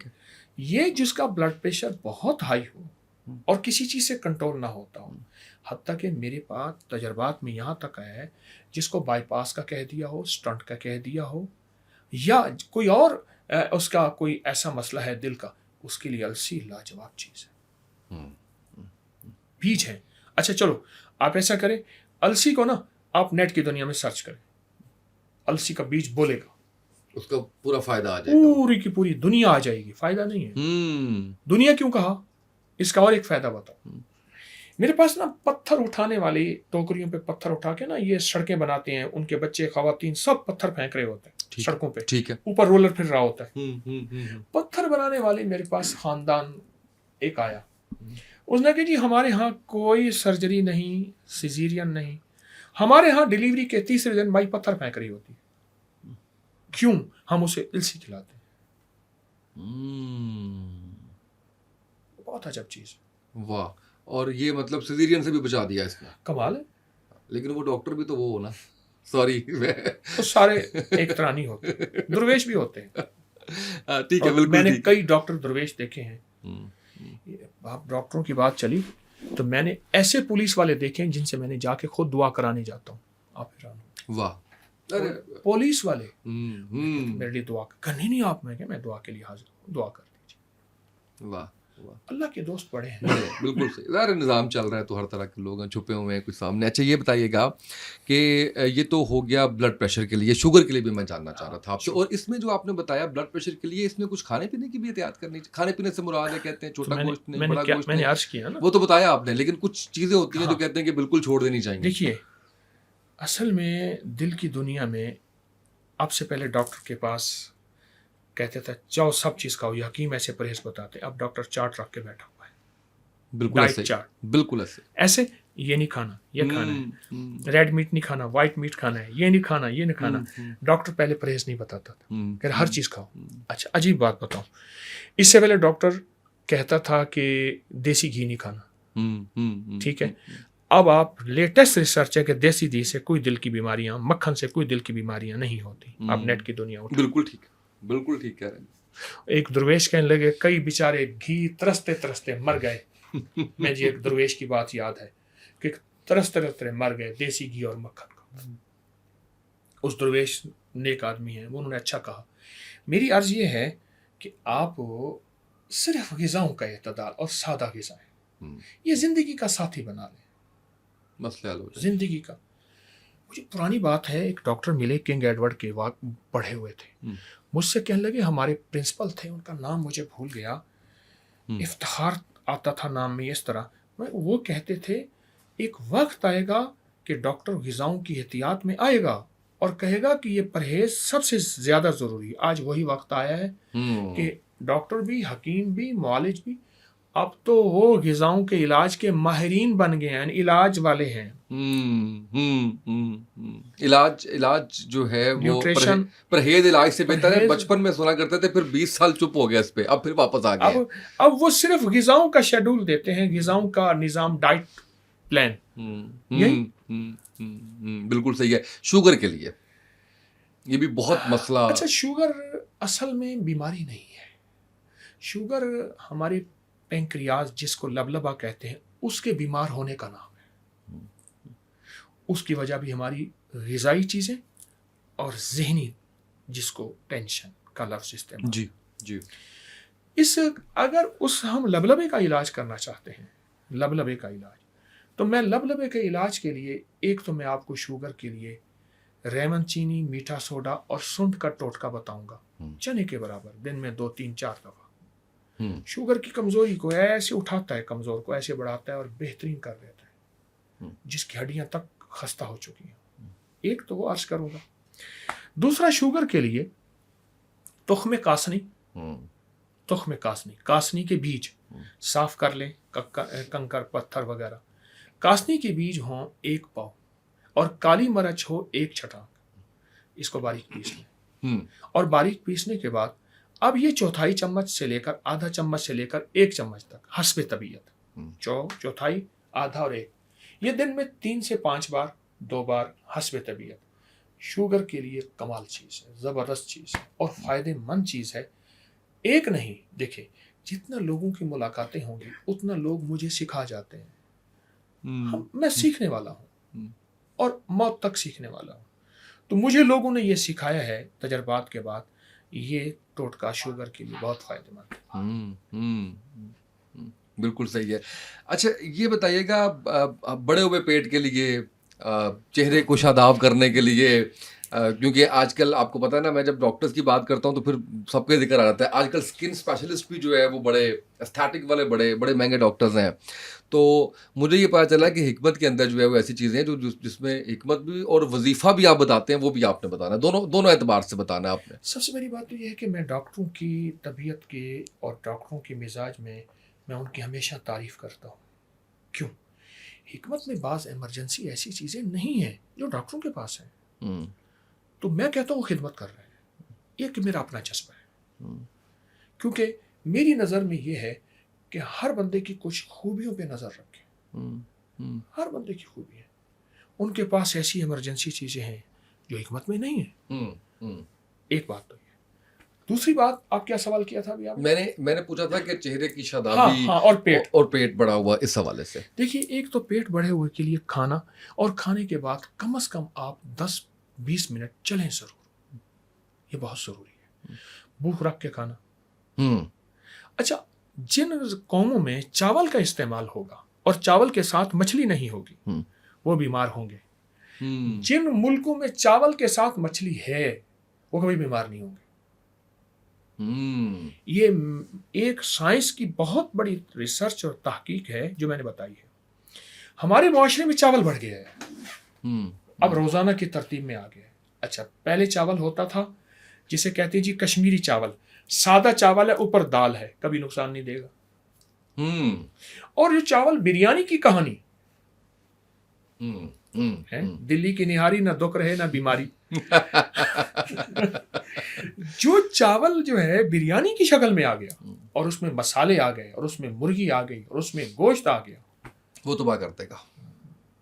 یہ جس کا بلڈ پریشر بہت ہائی ہو اور کسی چیز سے کنٹرول نہ ہوتا ہو, حتیٰ کہ میرے پاس تجربات میں یہاں تک آیا ہے جس کو بائی پاس کا کہہ دیا ہو, سٹنٹ کا کہہ دیا ہو, یا کوئی اور اس کا کوئی ایسا مسئلہ ہے دل کا, اس کے لیے السی لاجواب چیز ہے. بیج ہے. اچھا چلو آپ ایسا کریں, السی کو نا آپ نیٹ کی دنیا میں سرچ کریں, السی کا بیج بولے گا, اس کا پورا فائدہ آ جائے گا. پوری کی پوری دنیا آ جائے گی. فائدہ نہیں ہے. دنیا کیوں کہا, اس کا اور ایک فائدہ بتاؤ. میرے پاس نا پتھر اٹھانے والی ٹوکریوں پہ پتھر اٹھا کے نا یہ سڑکیں بناتے ہیں, ان کے بچے خواتین سب پتھر پھینک رہے ہوتے ہیں سڑکوں پہ. ٹھیک ہے. اوپر رولر پھر رہا ہوتا ہے. پتھر بنانے والے میرے پاس خاندان ایک آیا, اس نے کہ جی ہمارے ہاں کوئی سرجری نہیں, سیزیرین نہیں, ہمارے ہاں ڈیلیوری کے 3 دن مائی پتھر پھینک رہی ہوتی ہے. کیوں؟ ہم اسے السی کھلاتے ہیں. بہت عجب چیز. واہ. اور یہ مطلب سیزیرین سے بھی بچا دیا اس نے. کمال ہے. لیکن وہ ڈاکٹر بھی تو وہ ہو نا, سوری وہ سارے ایک طرح نہیں ہوتے, درویش بھی ہوتے ہیں. ٹھیک ہے, بالکل. میں نے کئی ڈاکٹر درویش دیکھے ہیں. آپ ڈاکٹروں کی بات چلی تو میں نے ایسے پولیس والے دیکھے ہیں جن سے میں نے جا کے خود دعا کرانے جاتا ہوں. آپ حیران ہو. واہ. پولیس والے میرے لیے دعا کرنی نہیں آپ, میں کہ میں دعا کے لیے حاضر ہوں, دعا کر دیجیے. واہ. اللہ کے دوست بڑے ہیں. بالکل صحیح. ظاہر نظام چل رہا ہے تو ہر طرح کے لوگ ہیں, چھپے ہوئے ہیں کچھ سامنے. اچھا یہ بتائیے گا کہ یہ تو ہو گیا بلڈ پریشر کے لیے, شوگر کے لیے بھی میں جاننا چاہ رہا تھا آپ سے. اور اس میں جو آپ نے بتایا بلڈ پریشر کے لیے, اس میں کچھ کھانے پینے کی بھی احتیاط کرنی چاہیے. کھانے پینے سے مراد ہے کہتے ہیں چھوٹا گوشت نہیں, بڑا گوشت میں نے نہیں, عرض کیا نا, وہ تو بتایا آپ نے, لیکن کچھ چیزیں ہوتی ہیں جو کہتے ہیں کہ بالکل چھوڑ دینی چاہیے. دیکھیے اصل میں دل کی دنیا میں اب سے پہلے ڈاکٹر کے پاس کہتے تھے جاؤ سب چیز کھاؤ, یہ حکیم ایسے پرہیز بتاتے, اب ڈاکٹر چارٹ رکھ کے بیٹھا ہوا ہے. بالکل ایسے, بالکل ایسے یہ نہیں کھانا, یہ کھانا ہے, ریڈ میٹ نہیں کھانا, وائٹ میٹ کھانا ہے, یہ نہیں کھانا, یہ نہیں کھانا. ڈاکٹر پہلے پرہیز نہیں بتاتا تھا کہ ہر چیز کھاؤ. اچھا عجیب بات بتاؤں, اس سے پہلے ڈاکٹر کہتا تھا کہ دیسی گھی نہیں کھانا, ٹھیک ہے. اب آپ لیٹسٹ ریسرچ ہے کہ دیسی گھی سے کوئی دل کی بیماریاں, مکھن سے کوئی دل کی بیماریاں نہیں ہوتی. اب نیٹ کی دنیا اٹھا. بالکل ٹھیک, بالکل ٹھیک کہہ رہے ہیں. ایک درویش کہنے لگے کئی بیچارے گھی ترستے ترستے مر گئے. میں جی ایک درویش کی بات یاد ہے کہ ترستے ترستے مر گئے دیسی گھی اور مکھن کا. اس درویش نیک آدمی ہیں, وہ انہوں نے اچھا کہا. میری عرض یہ ہے کہ آپ صرف غذاؤں کا اعتدال اور سادہ غذا ہے, یہ زندگی کا ساتھی بنا لیں, مسئلہ حل ہو جائے. زندگی کا. مجھے پرانی بات ہے, ایک ڈاکٹر ملے کنگ ایڈورڈ کے پڑھے ہوئے تھے, مجھ سے کہنے لگے ہمارے پرنسپل تھے, ان کا نام مجھے بھول گیا, افتخار آتا تھا نام میں اس طرح, وہ کہتے تھے ایک وقت آئے گا کہ ڈاکٹر غذاؤں کی احتیاط میں آئے گا اور کہے گا کہ یہ پرہیز سب سے زیادہ ضروری ہے. آج وہی وقت آیا ہے کہ ڈاکٹر بھی, حکیم بھی, معالج بھی اب تو وہ غذاؤں کے علاج کے ماہرین بن گئے ہیں, علاج والے ہیں. علاج جو ہے وہ پرہیز علاج سے بہتر ہے. بچپن میں سنا کرتے تھے, پھر 20 سال چپ ہو گیا اس پہ, اب پھر واپس آ گئے. اب وہ صرف غذاؤں کا شیڈول دیتے ہیں, غذاؤں کا نظام, ڈائٹ پلان. بالکل صحیح ہے. شوگر کے لیے یہ بھی بہت مسئلہ. اچھا شوگر اصل میں بیماری نہیں ہے. شوگر ہمارے پینکریاز جس کو لبلبا کہتے ہیں اس کے بیمار ہونے کا نام ہے. اس کی وجہ بھی ہماری غذائی چیزیں اور ذہنی, جس کو ٹینشن کا لفظ استعمال. جی جی. اگر ہم لبلبے کا علاج کرنا چاہتے ہیں, لبلبے کا علاج, تو میں لبلبے کے علاج کے لیے ایک تو میں آپ کو شوگر کے لیے ریمن چینی, میٹھا سوڈا اور سنڈ کا ٹوٹکا بتاؤں گا, چنے کے برابر دن میں 2-3-4 دفعہ. شوگر کی کمزوری کو ایسے اٹھاتا ہے, کمزور کو ایسے بڑھاتا ہے اور بہترین کر دیتا ہے, جس کی ہڈیاں تک خستہ ہو چکی ہیں. ایک تو وہ عرض کروں گا. دوسرا شوگر کے لیے تخم کاسنی, کاسنی کے بیج صاف کر لیں, کنکر پتھر وغیرہ. کاسنی کے بیج ہوں 1 پاؤ اور کالی مرچ ہو 1 چھٹانک. اس کو باریک پیس لیں, اور باریک پیسنے کے بعد اب یہ 1/4 چمچ سے لے کر آدھا چمچ سے لے کر 1 چمچ تک حسب طبیعت, 1/4 آدھا اور 1, یہ دن میں 3 سے 5 بار, 2 بار حسب طبیعت. شوگر کے لیے کمال چیز ہے, زبردست چیز ہے اور فائدہ مند چیز ہے. ایک نہیں, دیکھیں جتنا لوگوں کی ملاقاتیں ہوں گی اتنا لوگ مجھے سکھا جاتے ہیں. میں سیکھنے والا ہوں اور موت تک سیکھنے والا ہوں. تو مجھے لوگوں نے یہ سکھایا ہے تجربات کے بعد, یہ ٹوٹکا شوگر کے لیے بہت فائدہ مند ہے. بالکل صحیح ہے. اچھا یہ بتائیے گا, بڑے ہوئے پیٹ کے لیے, چہرے کو شاداب کرنے کے لیے, کیونکہ آج کل آپ کو پتہ ہے نا, میں جب ڈاکٹرز کی بات کرتا ہوں تو پھر سب کا ذکر آ جاتا ہے. آج کل اسکن اسپیشلسٹ بھی جو ہے وہ بڑے استھیٹک والے بڑے مہنگے ڈاکٹرز ہیں. تو مجھے یہ پتا چلا کہ حکمت کے اندر جو ہے وہ ایسی چیزیں ہیں جس میں حکمت بھی اور وظیفہ بھی آپ بتاتے ہیں, وہ بھی آپ نے بتانا ہے, دونوں اعتبار سے بتانا ہے آپ نے. سب سے بڑی بات تو یہ ہے کہ میں ڈاکٹروں کی طبیعت کے اور ڈاکٹروں کے مزاج میں ان کی ہمیشہ تعریف کرتا ہوں. کیوں؟ حکمت میں بعض ایمرجنسی ایسی چیزیں نہیں ہیں جو ڈاکٹروں کے پاس ہیں, تو میں کہتا ہوں خدمت کر رہے ہیں. یہ کہ میرا اپنا جذبہ ہے, کیونکہ میری نظر میں یہ ہے کہ ہر بندے کی کچھ خوبیوں پہ نظر رکھیں. ہر بندے کی خوبی ہے. ان کے پاس ایسی ایمرجنسی چیزیں ہیں جو حکمت میں نہیں ہیں. ایک بات تو یہ. دوسری بات, آپ کیا سوال کیا تھا ابھی آپ؟ میں نے پوچھا تھا کہ چہرے کی شادابی ہاں اور پیٹ بڑا ہوا اس حوالے سے. دیکھیے, ایک تو پیٹ بڑھے ہوئے کے لیے کھانا, اور کھانے کے بعد کم از کم آپ 10-20 منٹ چلیں ضرور. یہ بہت ضروری ہے. بھوک رکھ کے کھانا. اچھا, جن قوموں میں چاول کا استعمال ہوگا اور چاول کے ساتھ مچھلی نہیں ہوگی وہ بیمار ہوں گے. جن ملکوں میں چاول کے ساتھ مچھلی ہے وہ کبھی بیمار نہیں ہوں گے. یہ ایک سائنس کی بہت بڑی ریسرچ اور تحقیق ہے جو میں نے بتائی ہے. ہمارے معاشرے میں چاول بڑھ گیا ہے, اب روزانہ کی ترتیب میں آ گیا ہے. اچھا, پہلے چاول ہوتا تھا جسے کہتے ہیں جی کشمیری چاول, سادہ چاول ہے, اوپر دال ہے, کبھی نقصان نہیں دے گا. اور جو چاول بریانی کی کہانی ہے, دلی کی نہاری, نہ دکھ رہے نہ بیماری. جو چاول جو ہے بریانی کی شکل میں آ گیا اور اس میں مسالے آ گئے اور اس میں مرغی آ گئی اور اس میں گوشت آ گیا, وہ تباہ کر دے گا,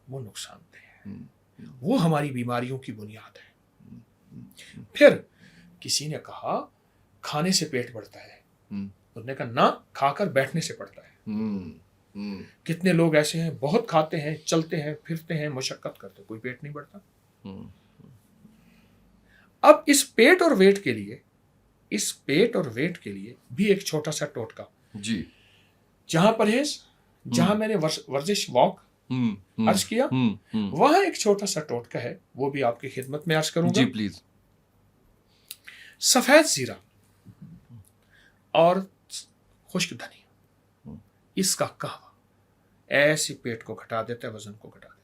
وہ نقصان دہ ہے. وہ ہماری بیماریوں کی بنیاد ہے. پھر کسی نے کہا کھانے سے پیٹ بڑھتا ہے, اس نے کہا نہ, کھا کر بیٹھنے سے بڑھتا ہے. کتنے لوگ ایسے ہیں بہت کھاتے ہیں, چلتے ہیں, پھرتے ہیں, مشقت کرتے ہیں, کوئی پیٹ نہیں بڑھتا. اب اس پیٹ اور ویٹ کے لیے بھی ایک چھوٹا سا ٹوٹکا. جی, جہاں پرہیز, جہاں میں نے ورزش واک عرض کیا, وہاں ایک چھوٹا سا ٹوٹکا ہے, وہ بھی آپ کی خدمت میں عرض کروں گا. جی پلیز. سفید زیرہ اور خشک دھنیا, اس کا قہوہ ایسے پیٹ کو گھٹا دیتا ہے, وزن کو گھٹا دیتا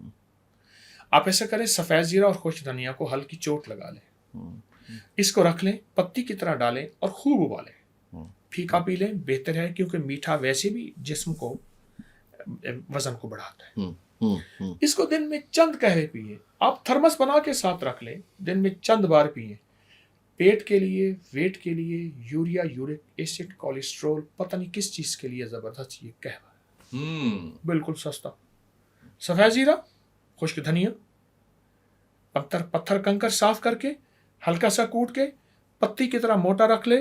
ہے. آپ ایسا کریں, سفید زیرہ اور خشک دھنیا کو ہلکی چوٹ لگا لیں, اس کو رکھ لیں, پتی کی طرح ڈالیں اور خوب ابالیں. پھیکا پی لیں, بہتر ہے, کیونکہ میٹھا ویسے بھی جسم کو وزن کو بڑھاتا ہے. اس کو دن میں چند قہوے پیئیں. آپ تھرمس بنا کے ساتھ رکھ لیں, دن میں چند بار پیئیں. پیٹ کے لیے, ویٹ کے لیے, یوریا, یورک ایسڈ, کولیسٹرول, پتہ نہیں کس چیز کے لیے زبردست یہ قہوہ ہے. بالکل سستا. سفید زیرہ, خشک دھنیا, پتھر کنکر صاف کر کے ہلکا سا کوٹ کے پتی کی طرح موٹا رکھ لے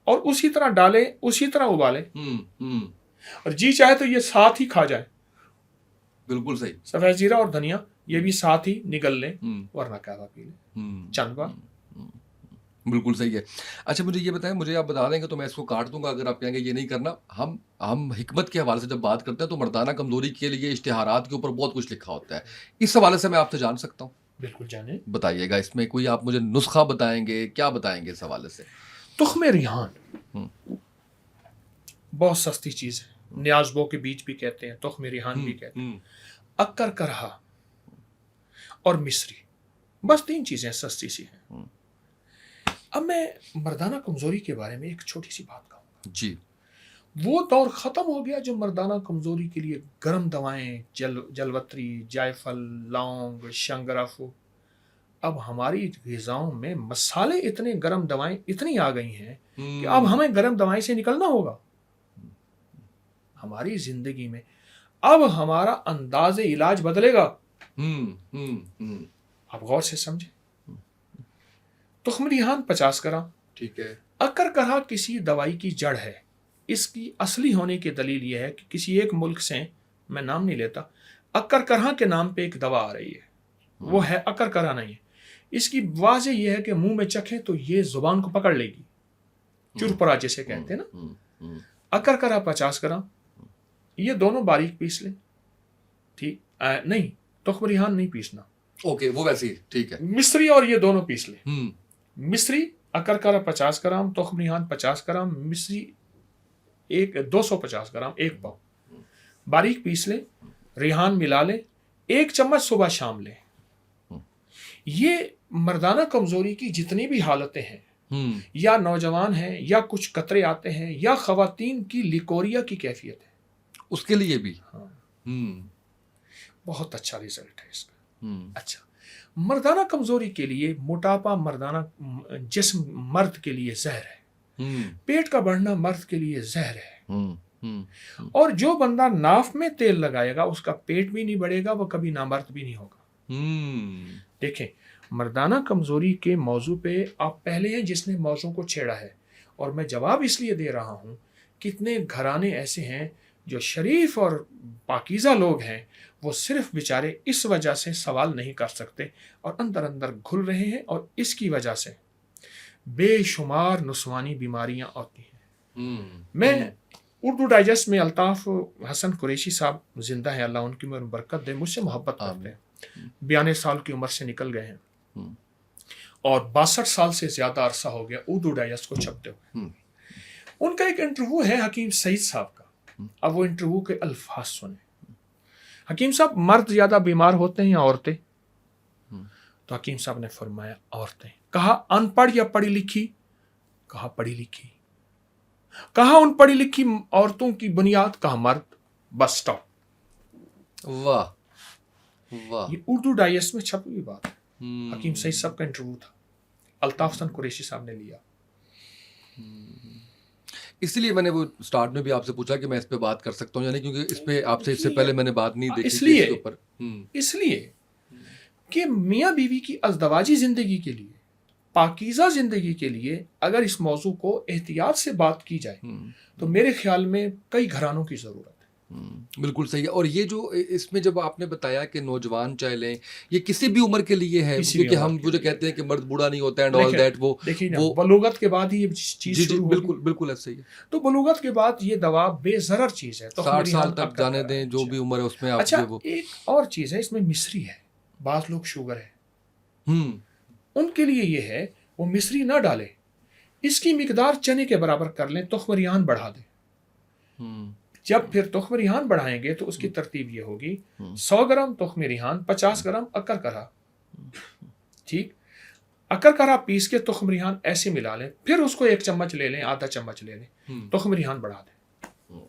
اور اسی طرح ڈالے, اسی طرح ابالے, اور جی چاہے تو یہ ساتھ ہی کھا جائے. بالکل صحیح. سفید زیرہ اور دھنیا یہ بھی ساتھ ہی نگل لیں, ورنہ قہوہ پی لیں چند بار. بالکل صحیح ہے. اچھا, مجھے یہ بتائیں, مجھے آپ بتا دیں گے تو میں اس کو کاٹ دوں گا اگر آپ کہیں گے یہ نہیں کرنا. ہم حکمت کے حوالے سے جب بات کرتے ہیں تو مردانہ کمزوری کے لیے اشتہارات کے اوپر بہت کچھ لکھا ہوتا ہے. اس حوالے سے میں آپ سے جان سکتا ہوں؟ بالکل جانیں. بتائیے گا, اس میں کوئی آپ مجھے نسخہ بتائیں گے, کیا بتائیں گے اس حوالے سے؟ تخم ریحان بہت سستی چیز ہے, نیازبو کے بیج بھی کہتے ہیں, تخم ریحان بھی کہتے ہیں, اکر کرہا اور مصری, بس 3 چیزیں سستی سی ہیں. اب میں مردانہ کمزوری کے بارے میں ایک چھوٹی سی بات کہوں گا. جی. وہ دور ختم ہو گیا جو مردانہ کمزوری کے لیے گرم دوائیں, جلوتری, جائفل, لونگ, شنگرف. اب ہماری غذاؤں میں مسالے اتنے, گرم دوائیں اتنی آ گئی ہیں کہ اب ہمیں گرم دوائیں سے نکلنا ہوگا. ہماری زندگی میں اب ہمارا انداز علاج بدلے گا. آپ غور سے سمجھیں. تخم ریحان 50 گرام. ٹھیک ہے. اکر کرہا کسی دوائی کی جڑ ہے. اس کی اصلی ہونے کی دلیل یہ ہے کہ کسی ایک ملک سے, میں نام نہیں لیتا, اکر کرہا کے نام پہ ایک دوا آ رہی ہے, وہ ہے اکر کرہا نہیں ہے. اس کی واضح یہ ہے کہ منہ میں چکھیں تو یہ زبان کو پکڑ لے گی, چرپرا جسے کہتے ہیں نا. اکر کرہا 50 گرام, یہ دونوں باریک پیس لیں. ٹھیک نہیں, تخم ریحان نہیں پیسنا. اوکے, وہ ویسے ہی ٹھیک ہے. مصری اور یہ دونوں پیس لیں. مصری اکر کرہا 50 گرام, تخم ریحان 50 گرام, مصری 250 گرام, 1 پاؤ باریک پیس لیں. ریحان ملا لیں, 1 چمچ صبح شام لیں. یہ مردانہ کمزوری کی جتنی بھی حالتیں ہیں, یا نوجوان ہیں, یا کچھ قطرے آتے ہیں, یا خواتین کی لیکوریا کی کیفیت ہے, اس کے لیے بھی بہت اچھا ریزلٹ ہے اس کا. اچھا, مردانہ کمزوری کے لیے موٹاپا جسم مرد کے لیے زہر ہے. پیٹ کا بڑھنا مرد کے لیے زہر ہے. اور جو بندہ ناف میں تیل لگائے گا اس کا پیٹ بھی نہیں بڑھے گا، وہ کبھی نامرد بھی نہیں ہوگا۔ دیکھیں، مردانہ کمزوری کے موضوع پہ آپ پہلے ہیں جس نے موضوع کو چھیڑا ہے، اور میں جواب اس لیے دے رہا ہوں، کتنے گھرانے ایسے ہیں جو شریف اور پاکیزہ لوگ ہیں، وہ صرف بیچارے اس وجہ سے سوال نہیں کر سکتے اور اندر اندر گھل رہے ہیں، اور اس کی وجہ سے بے شمار نسوانی بیماریاں آتی ہیں۔ میں اردو ڈائجسٹ میں الطاف حسن قریشی صاحب زندہ ہیں، اللہ ان کی عمر برکت دے، مجھ سے محبت کرتے ہیں، 92 سال کی عمر سے نکل گئے ہیں، اور 62 سال سے زیادہ عرصہ ہو گیا اردو ڈائجسٹ کو چھپتے ہوئے۔ ان کا ایک انٹرویو ہے حکیم سعید صاحب کا، اب وہ انٹرویو کے الفاظ سنیں۔ حکیم صاحب، مرد زیادہ بیمار ہوتے ہیں یا عورتیں؟ تو حکیم صاحب نے فرمایا عورتیں۔ کہا ان پڑھ یا پڑھی لکھی؟ کہا پڑھی لکھی۔ کہا ان پڑھی لکھی عورتوں کی بنیاد؟ کہا مرد۔ Bus stop. واہ واہ، یہ اردو ڈائجسٹ میں چھپی ہوئی بات ہے، حکیم سعید صاحب کا انٹرویو تھا، الطاف حسن قریشی صاحب نے لیا۔ اسی لیے میں نے وہ سٹارٹ میں بھی آپ سے پوچھا کہ میں اس پہ بات کر سکتا ہوں، یعنی کیونکہ اس پہ آپ سے اس سے پہلے میں نے بات نہیں دیکھی اس لیے کے اوپر۔ اس لیے کہ میاں بیوی کی ازدواجی زندگی کے لیے، پاکیزہ زندگی کے لیے اگر اس موضوع کو احتیاط سے بات کی جائے تو میرے خیال میں کئی گھرانوں کی ضرورت ہے۔ بالکل صحیح ہے۔ اور یہ جو اس میں جب آپ نے بتایا کہ نوجوان چاہے لیں، یہ کسی بھی عمر کے لیے ہے، کیونکہ ہم وہ جو کہتے ہیں کہ مرد بوڑھا نہیں ہوتا اینڈ آل دیٹ، وہ دیکھیے نا، بلوغت کے بعد ہی یہ چیز جی شروع بالکل ہوگی۔ بالکل ایسا ہی ہے۔ تو بلوغت کے بعد یہ دوا بے ضرر چیز ہے، تو 60 سال تک جانے دیں، جو بھی عمر ہے اس میں آپ اچھا، وہ ایک اور چیز ہے اس میں، مصری ہے، بعض لوگ شوگر ہے، ان کے لیے یہ ہے وہ مصری نہ ڈالے، اس کی مقدار چنے کے برابر کر لیں، تخم ریحان بڑھا دیں۔ جب پھر تخم ریحان بڑھائیں گے تو اس کی ترتیب یہ ہوگی: 100 گرام تخم ریحان، 50 گرام اکر کرا، ٹھیک، اکر کرا پیس کے تخم ریحان ایسے ملا لیں، پھر اس کو 1 چمچ لے لیں، آدھا چمچ لے لیں، تخم ریحان بڑھا دیں۔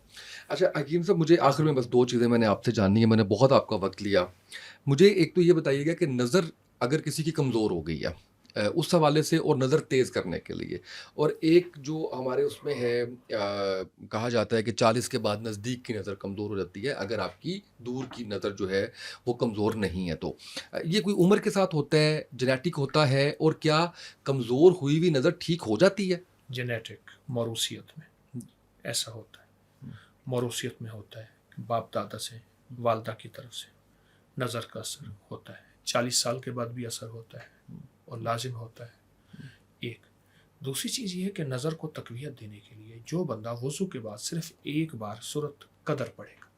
اچھا حکیم صاحب، مجھے آخر میں بس 2 چیزیں میں نے آپ سے جاننی ہے، میں نے بہت آپ کا وقت لیا۔ مجھے ایک تو یہ بتائیے گا کہ نظر اگر کسی کی کمزور ہو گئی ہے اس حوالے سے، اور نظر تیز کرنے کے لیے، اور ایک جو ہمارے اس میں ہے کہا جاتا ہے کہ 40 کے بعد نزدیک کی نظر کمزور ہو جاتی ہے اگر آپ کی دور کی نظر جو ہے وہ کمزور نہیں ہے، تو یہ کوئی عمر کے ساتھ ہوتا ہے، جینیٹک ہوتا ہے، اور کیا کمزور ہوئی ہوئی نظر ٹھیک ہو جاتی ہے؟ جینیٹک، موروثیت میں ایسا ہوتا ہے، موروثیت میں ہوتا ہے، باپ دادا سے، والدہ کی طرف سے نظر کا اثر ہوتا ہے، 40 سال کے بعد بھی اثر ہوتا ہے اور لازم ہوتا ہے۔ ایک دوسری چیز یہ ہے کہ نظر کو تقویت دینے کے لیے جو بندہ وضو کے بعد صرف ایک بار سورۃ قدر پڑھے گا،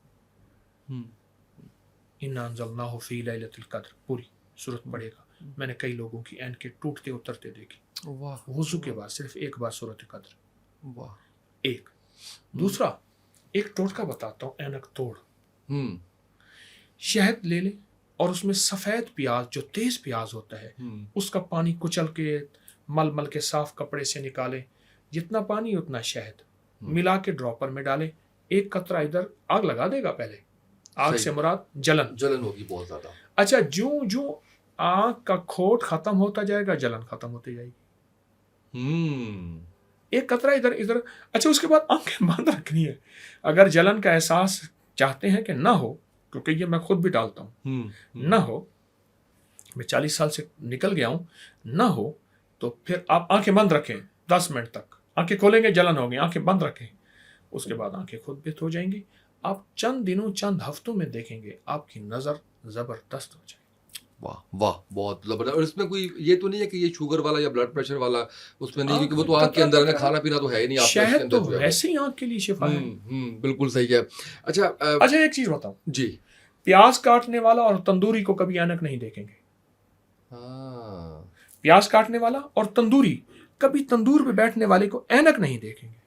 اِنَّا أَنزَلْنَاهُ فِي لَيْلَةِ الْقَدْر، پوری سورۃ پڑھے گا، میں نے کئی لوگوں کی عین کے ٹوٹتے اترتے دیکھی، وضو کے بعد صرف ایک بار سورۃ قدر۔ ایک دوسرا، ایک ٹوٹکا بتاتا ہوں، اینک توڑ، شہد لے لیں اور اس میں سفید پیاز، جو تیز پیاز ہوتا ہے، اس کا پانی کچل کے مل مل کے صاف کپڑے سے نکالیں، جتنا پانی اتنا شہد ملا کے ڈراپر میں ڈالیں، 1 قطرہ ادھر، آگ لگا دے گا پہلے، آگ سے مراد جلن ہوگی بہت زیادہ۔ اچھا، جو آنکھ کا کھوٹ ختم ہوتا جائے گا، جلن ختم ہوتی جائے گی۔ 1 قطرہ ادھر۔ اچھا، اس کے بعد آنکھیں بند رکھنی ہے۔ اگر جلن کا احساس چاہتے ہیں کہ نہ ہو، کیونکہ یہ میں خود بھی ڈالتا ہوں، نہ ہو، میں 40 سال سے نکل گیا ہوں، نہ ہو تو پھر آپ آنکھیں بند رکھیں 10 منٹ تک، آنکھیں کھولیں گے جلن ہوگی، آنکھیں بند رکھیں، اس کے بعد آنکھیں خود بہت ہو جائیں گی۔ آپ چند دنوں، چند ہفتوں میں دیکھیں گے آپ کی نظر زبردست ہو جائے گی۔ واہ واہ، بہت زبردست۔ اور اس میں کوئی یہ تو نہیں ہے کہ یہ شوگر والا یا بلڈ پریشر والا اس میں نہیں، کیونکہ وہ تو آنکھ کے اندر ہے، کھانا پینا تو ہے ہی نہیں، آپ شہد تو ویسے ہی آنکھ کے لیے شفا ہے۔ بالکل صحیح ہے۔ اچھا ایک چیز بتاؤں، جی، پیاز کاٹنے والا اور تندوری کو کبھی اینک نہیں دیکھیں گے۔ پیاز کاٹنے والا اور تندوری، کبھی تندور پہ بیٹھنے والے کو اینک نہیں دیکھیں گے۔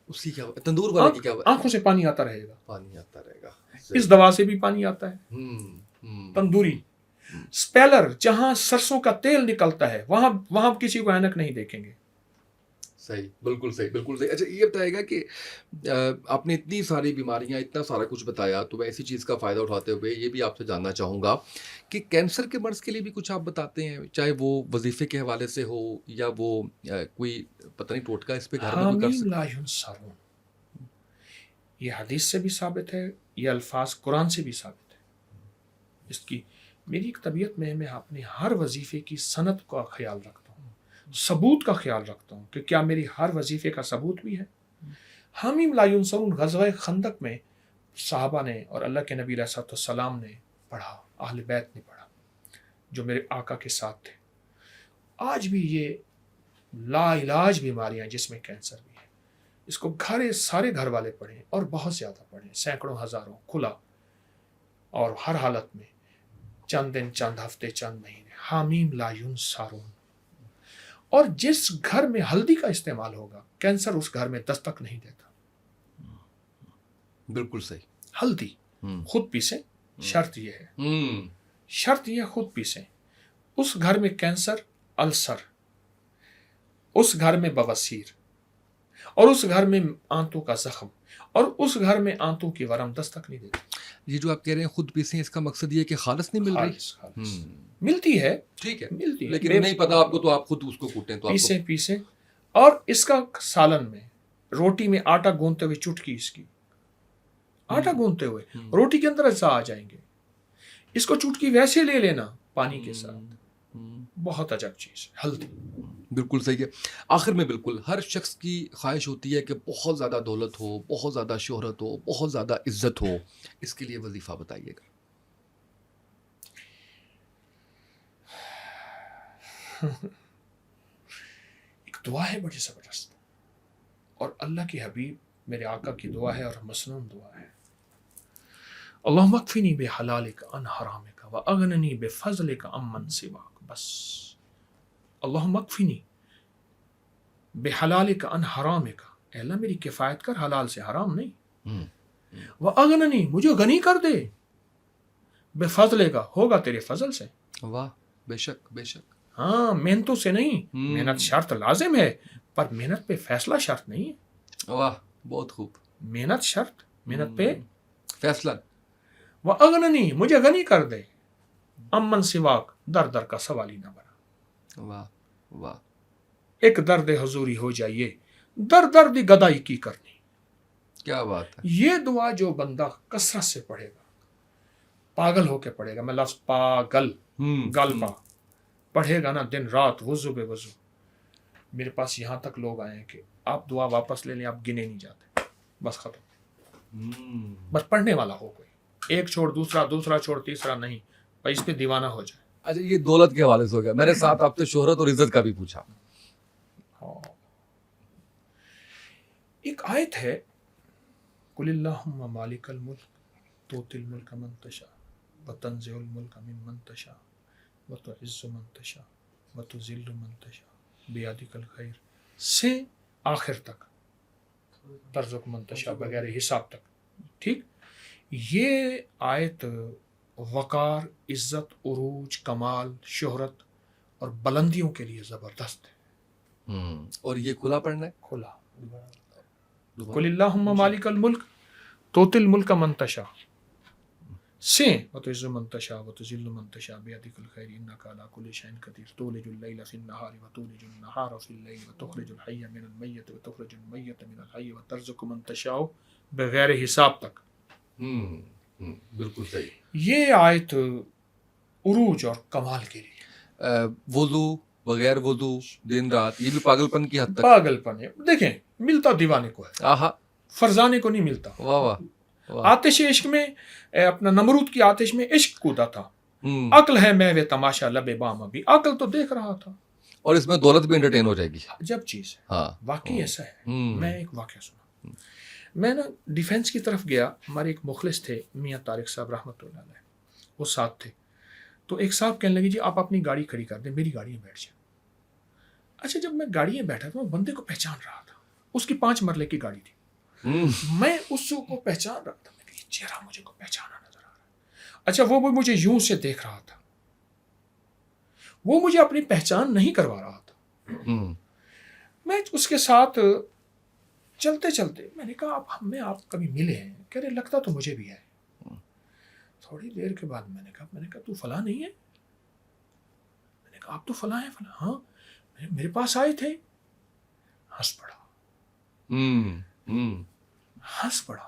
اس کی کیا تندور والے کی کیا آنکھوں سے پانی آتا رہے گا، پانی آتا رہے گا، اس دوا سے بھی پانی آتا ہے۔ تندوری، سپیلر، جہاں سرسوں کا تیل نکلتا ہے، وہاں کسی کو اینک نہیں دیکھیں گے۔ صحیح، بالکل صحیح، بالکل صحیح۔ اچھا یہ بتائے گا کہ آپ نے اتنی ساری بیماریاں، اتنا سارا کچھ بتایا، تو میں اسی چیز کا فائدہ اٹھاتے ہوئے یہ بھی آپ سے جاننا چاہوں گا کہ کینسر کے مرض کے لیے بھی کچھ آپ بتاتے ہیں، چاہے وہ وظیفے کے حوالے سے ہو یا وہ کوئی پتہ نہیں ٹوٹکا اس پہ گھر میں کوئی کر سکتا؟ یہ حدیث سے بھی ثابت ہے، یہ الفاظ قرآن سے بھی ثابت ہے. اس کی میری ایک طبیعت میں اپنے ہر وظیفے کی سند کا خیال رکھتا ہوں، ثبوت کا خیال رکھتا ہوں کہ کیا میری ہر وظیفے کا ثبوت بھی ہے. حمیم لا ینصرون غزوہ خندق میں صحابہ نے اور اللہ کے نبی علیہ السلام نے پڑھا، اہل بیت نے پڑھا جو میرے آقا کے ساتھ تھے. آج بھی یہ لا علاج بیماریاں جس میں کینسر بھی ہے، اس کو سارے گھر والے پڑھیں اور بہت زیادہ پڑھیں، سینکڑوں ہزاروں کھلا، اور ہر حالت میں چند دن، چند ہفتے، چند مہینے. حامیم لا ینصرون. اور جس گھر میں ہلدی کا استعمال ہوگا کینسر اس گھر میں دستک نہیں دیتا. بالکل صحیح. ہلدی خود پیسیں، شرط یہ ہے، شرط یہ خود پیسیں. اس گھر میں کینسر، السر، اس گھر میں بواسیر، اور اس گھر میں آنتوں کا زخم، اور اس گھر میں آنتوں کی ورم دستک نہیں دیتی. یہ جو آپ کہہ رہے ہیں خود پیسیں، اس کا مقصد یہ ہے کہ خالص نہیں مل رہی. خالص ملتی ہے، ٹھیک ہے، ملتی ہے، لیکن نہیں پتا آپ کو تو آپ خود اس کو کوٹیں تو آپ کو پیسیں. اور اس کا سالن میں، روٹی میں آٹا گوندتے ہوئے چٹکی اس کی، آٹا گوندتے ہوئے روٹی کے اندر اجزاء آ جائیں گے. اس کو چٹکی ویسے لے لینا پانی کے ساتھ، بہت عجب چیز ہے ہلدی. بالکل صحیح ہے. آخر میں بالکل ہر شخص کی خواہش ہوتی ہے کہ بہت زیادہ دولت ہو، بہت زیادہ شہرت ہو، بہت زیادہ عزت ہو. اس کے لیے وظیفہ بتائیے گا. ایک دعا ہے بڑی زبردست، اور اللہ کی حبیب میرے آقا کی دعا ہے اور مسنون دعا ہے. اللہم اکفنی بحلالک عن حرامک واغننی بفضلک عمن سواک. بس اللہم اکفنی بحلالک عن حرامک، اے اللہ میری کفایت کر حلال سے، حرام نہیں. واغننی، مجھے غنی کر دے، بفضلک، ہوگا تیرے فضل سے. واہ، بے شک بے شک. ہاں، محنتوں سے نہیں. محنت شرط لازم ہے، پر محنت پہ فیصلہ شرط نہیں ہے. واہ، بہت خوب. محنت شرط، محنت پہ فیصلہ. وَأَغْنَنِي، مجھے غنی کر دے، امن سواک، در در کا سوالی نہ بنا. واہ واہ. ایک درد حضوری ہو جائیے، در درد گدائی کی کرنی. کیا بات ہے. یہ دعا جو بندہ کثرت سے پڑھے گا، پاگل ہو کے پڑھے گا، میں لفظ پاگل، گلپا پڑھے گا نا دن رات، وضو بے وضو. میرے پاس یہاں تک لوگ آئے ہیں کہ آپ دعا واپس لے لیں، آپ گنے نہیں جاتے، بس ختم. بس پڑھنے والا ہو کوئی، ایک چھوڑ دوسرا، دوسرا چھوڑ تیسرا، نہیں بھائی اس پہ دیوانہ ہو جائے. اچھا، یہ دولت کے حوالے سے ہو گیا. میرے ساتھ آپ سے شہرت اور عزت کا بھی پوچھا. ایک آیت ہے، قل اللہم مالک الملک تؤتی الملک من تشاء وتنزع الملک ممن تشاء وتعز من تشاء وتذل من تشاء بیدک الخیر سے آخر تک، ترزق من تشاء بغیر حساب تک. ٹھیک، یہ آیت وقار، عزت، عروج، کمال، شہرت اور بلندیوں کے لیے زبردست ہے. اور یہ کھلا پڑھنا ہے. کھلا، قل اللہم مالک الملک تؤتی الملک من تشاء سے وتعز من تشاء وتذل من تشاء بیدک الخیر انک علی کل شیء قدیر تولج اللیل فی النہار وتولج النہار فی اللیل وتخرج الحی من المیت وتخرج المیت من الحی وترزق من تشاء بغیر حساب تک. بالکل صحیح. یہ آیت عروج اور کمال کے لیے. وضو بغیر وضو دن رات، یہ بھی پاگل پن کی حد تک. پاگل پن ہے. دیکھیں، ملتا دیوانے کو ہے، آہا، فرزانے کو نہیں ملتا. واہ واہ. آتش عشق میں، اپنا نمرود کی آتش میں عشق کودا تھا. عقل ہے محو تماشا لب بام، ابھی عقل تو دیکھ رہا تھا. اور اس میں دولت بھی انٹرٹین ہو جائے گی. عجب چیز ہے. ہاں، واقعی ایسا ہے. میں ایک واقعہ سنا. میں نا ڈیفینس کی طرف گیا، ہمارے ایک مخلص تھے میاں طارق صاحب رحمۃ اللہ علیہ، وہ ساتھ تھے. تو ایک صاحب کہنے لگے جی آپ اپنی گاڑی کھڑی کر دیں، میری گاڑی میں بیٹھ جائیں. اچھا، جب میں گاڑی میں بیٹھا تو میں بندے کو پہچان رہا تھا. اس کی 5 مرلے کی گاڑی تھی. میں اس کو پہچان رہا تھا، یہ چہرہ مجھے کو پہچانا نظر آ رہا ہے. اچھا، وہ مجھے یوں سے دیکھ رہا تھا، وہ مجھے اپنی پہچان نہیں کروا رہا تھا. میں اس کے ساتھ چلتے چلتے میں نے کہا آپ کبھی ملے ہیں؟ کہہ رہے لگتا تو مجھے بھی ہے. تھوڑی دیر کے بعد میں نے کہا تو فلاں نہیں ہے؟ میں نے کہا آپ تو فلاں ہیں. فلاں؟ ہاں، میرے پاس آئے تھے. ہنس پڑا، ہنس پڑا.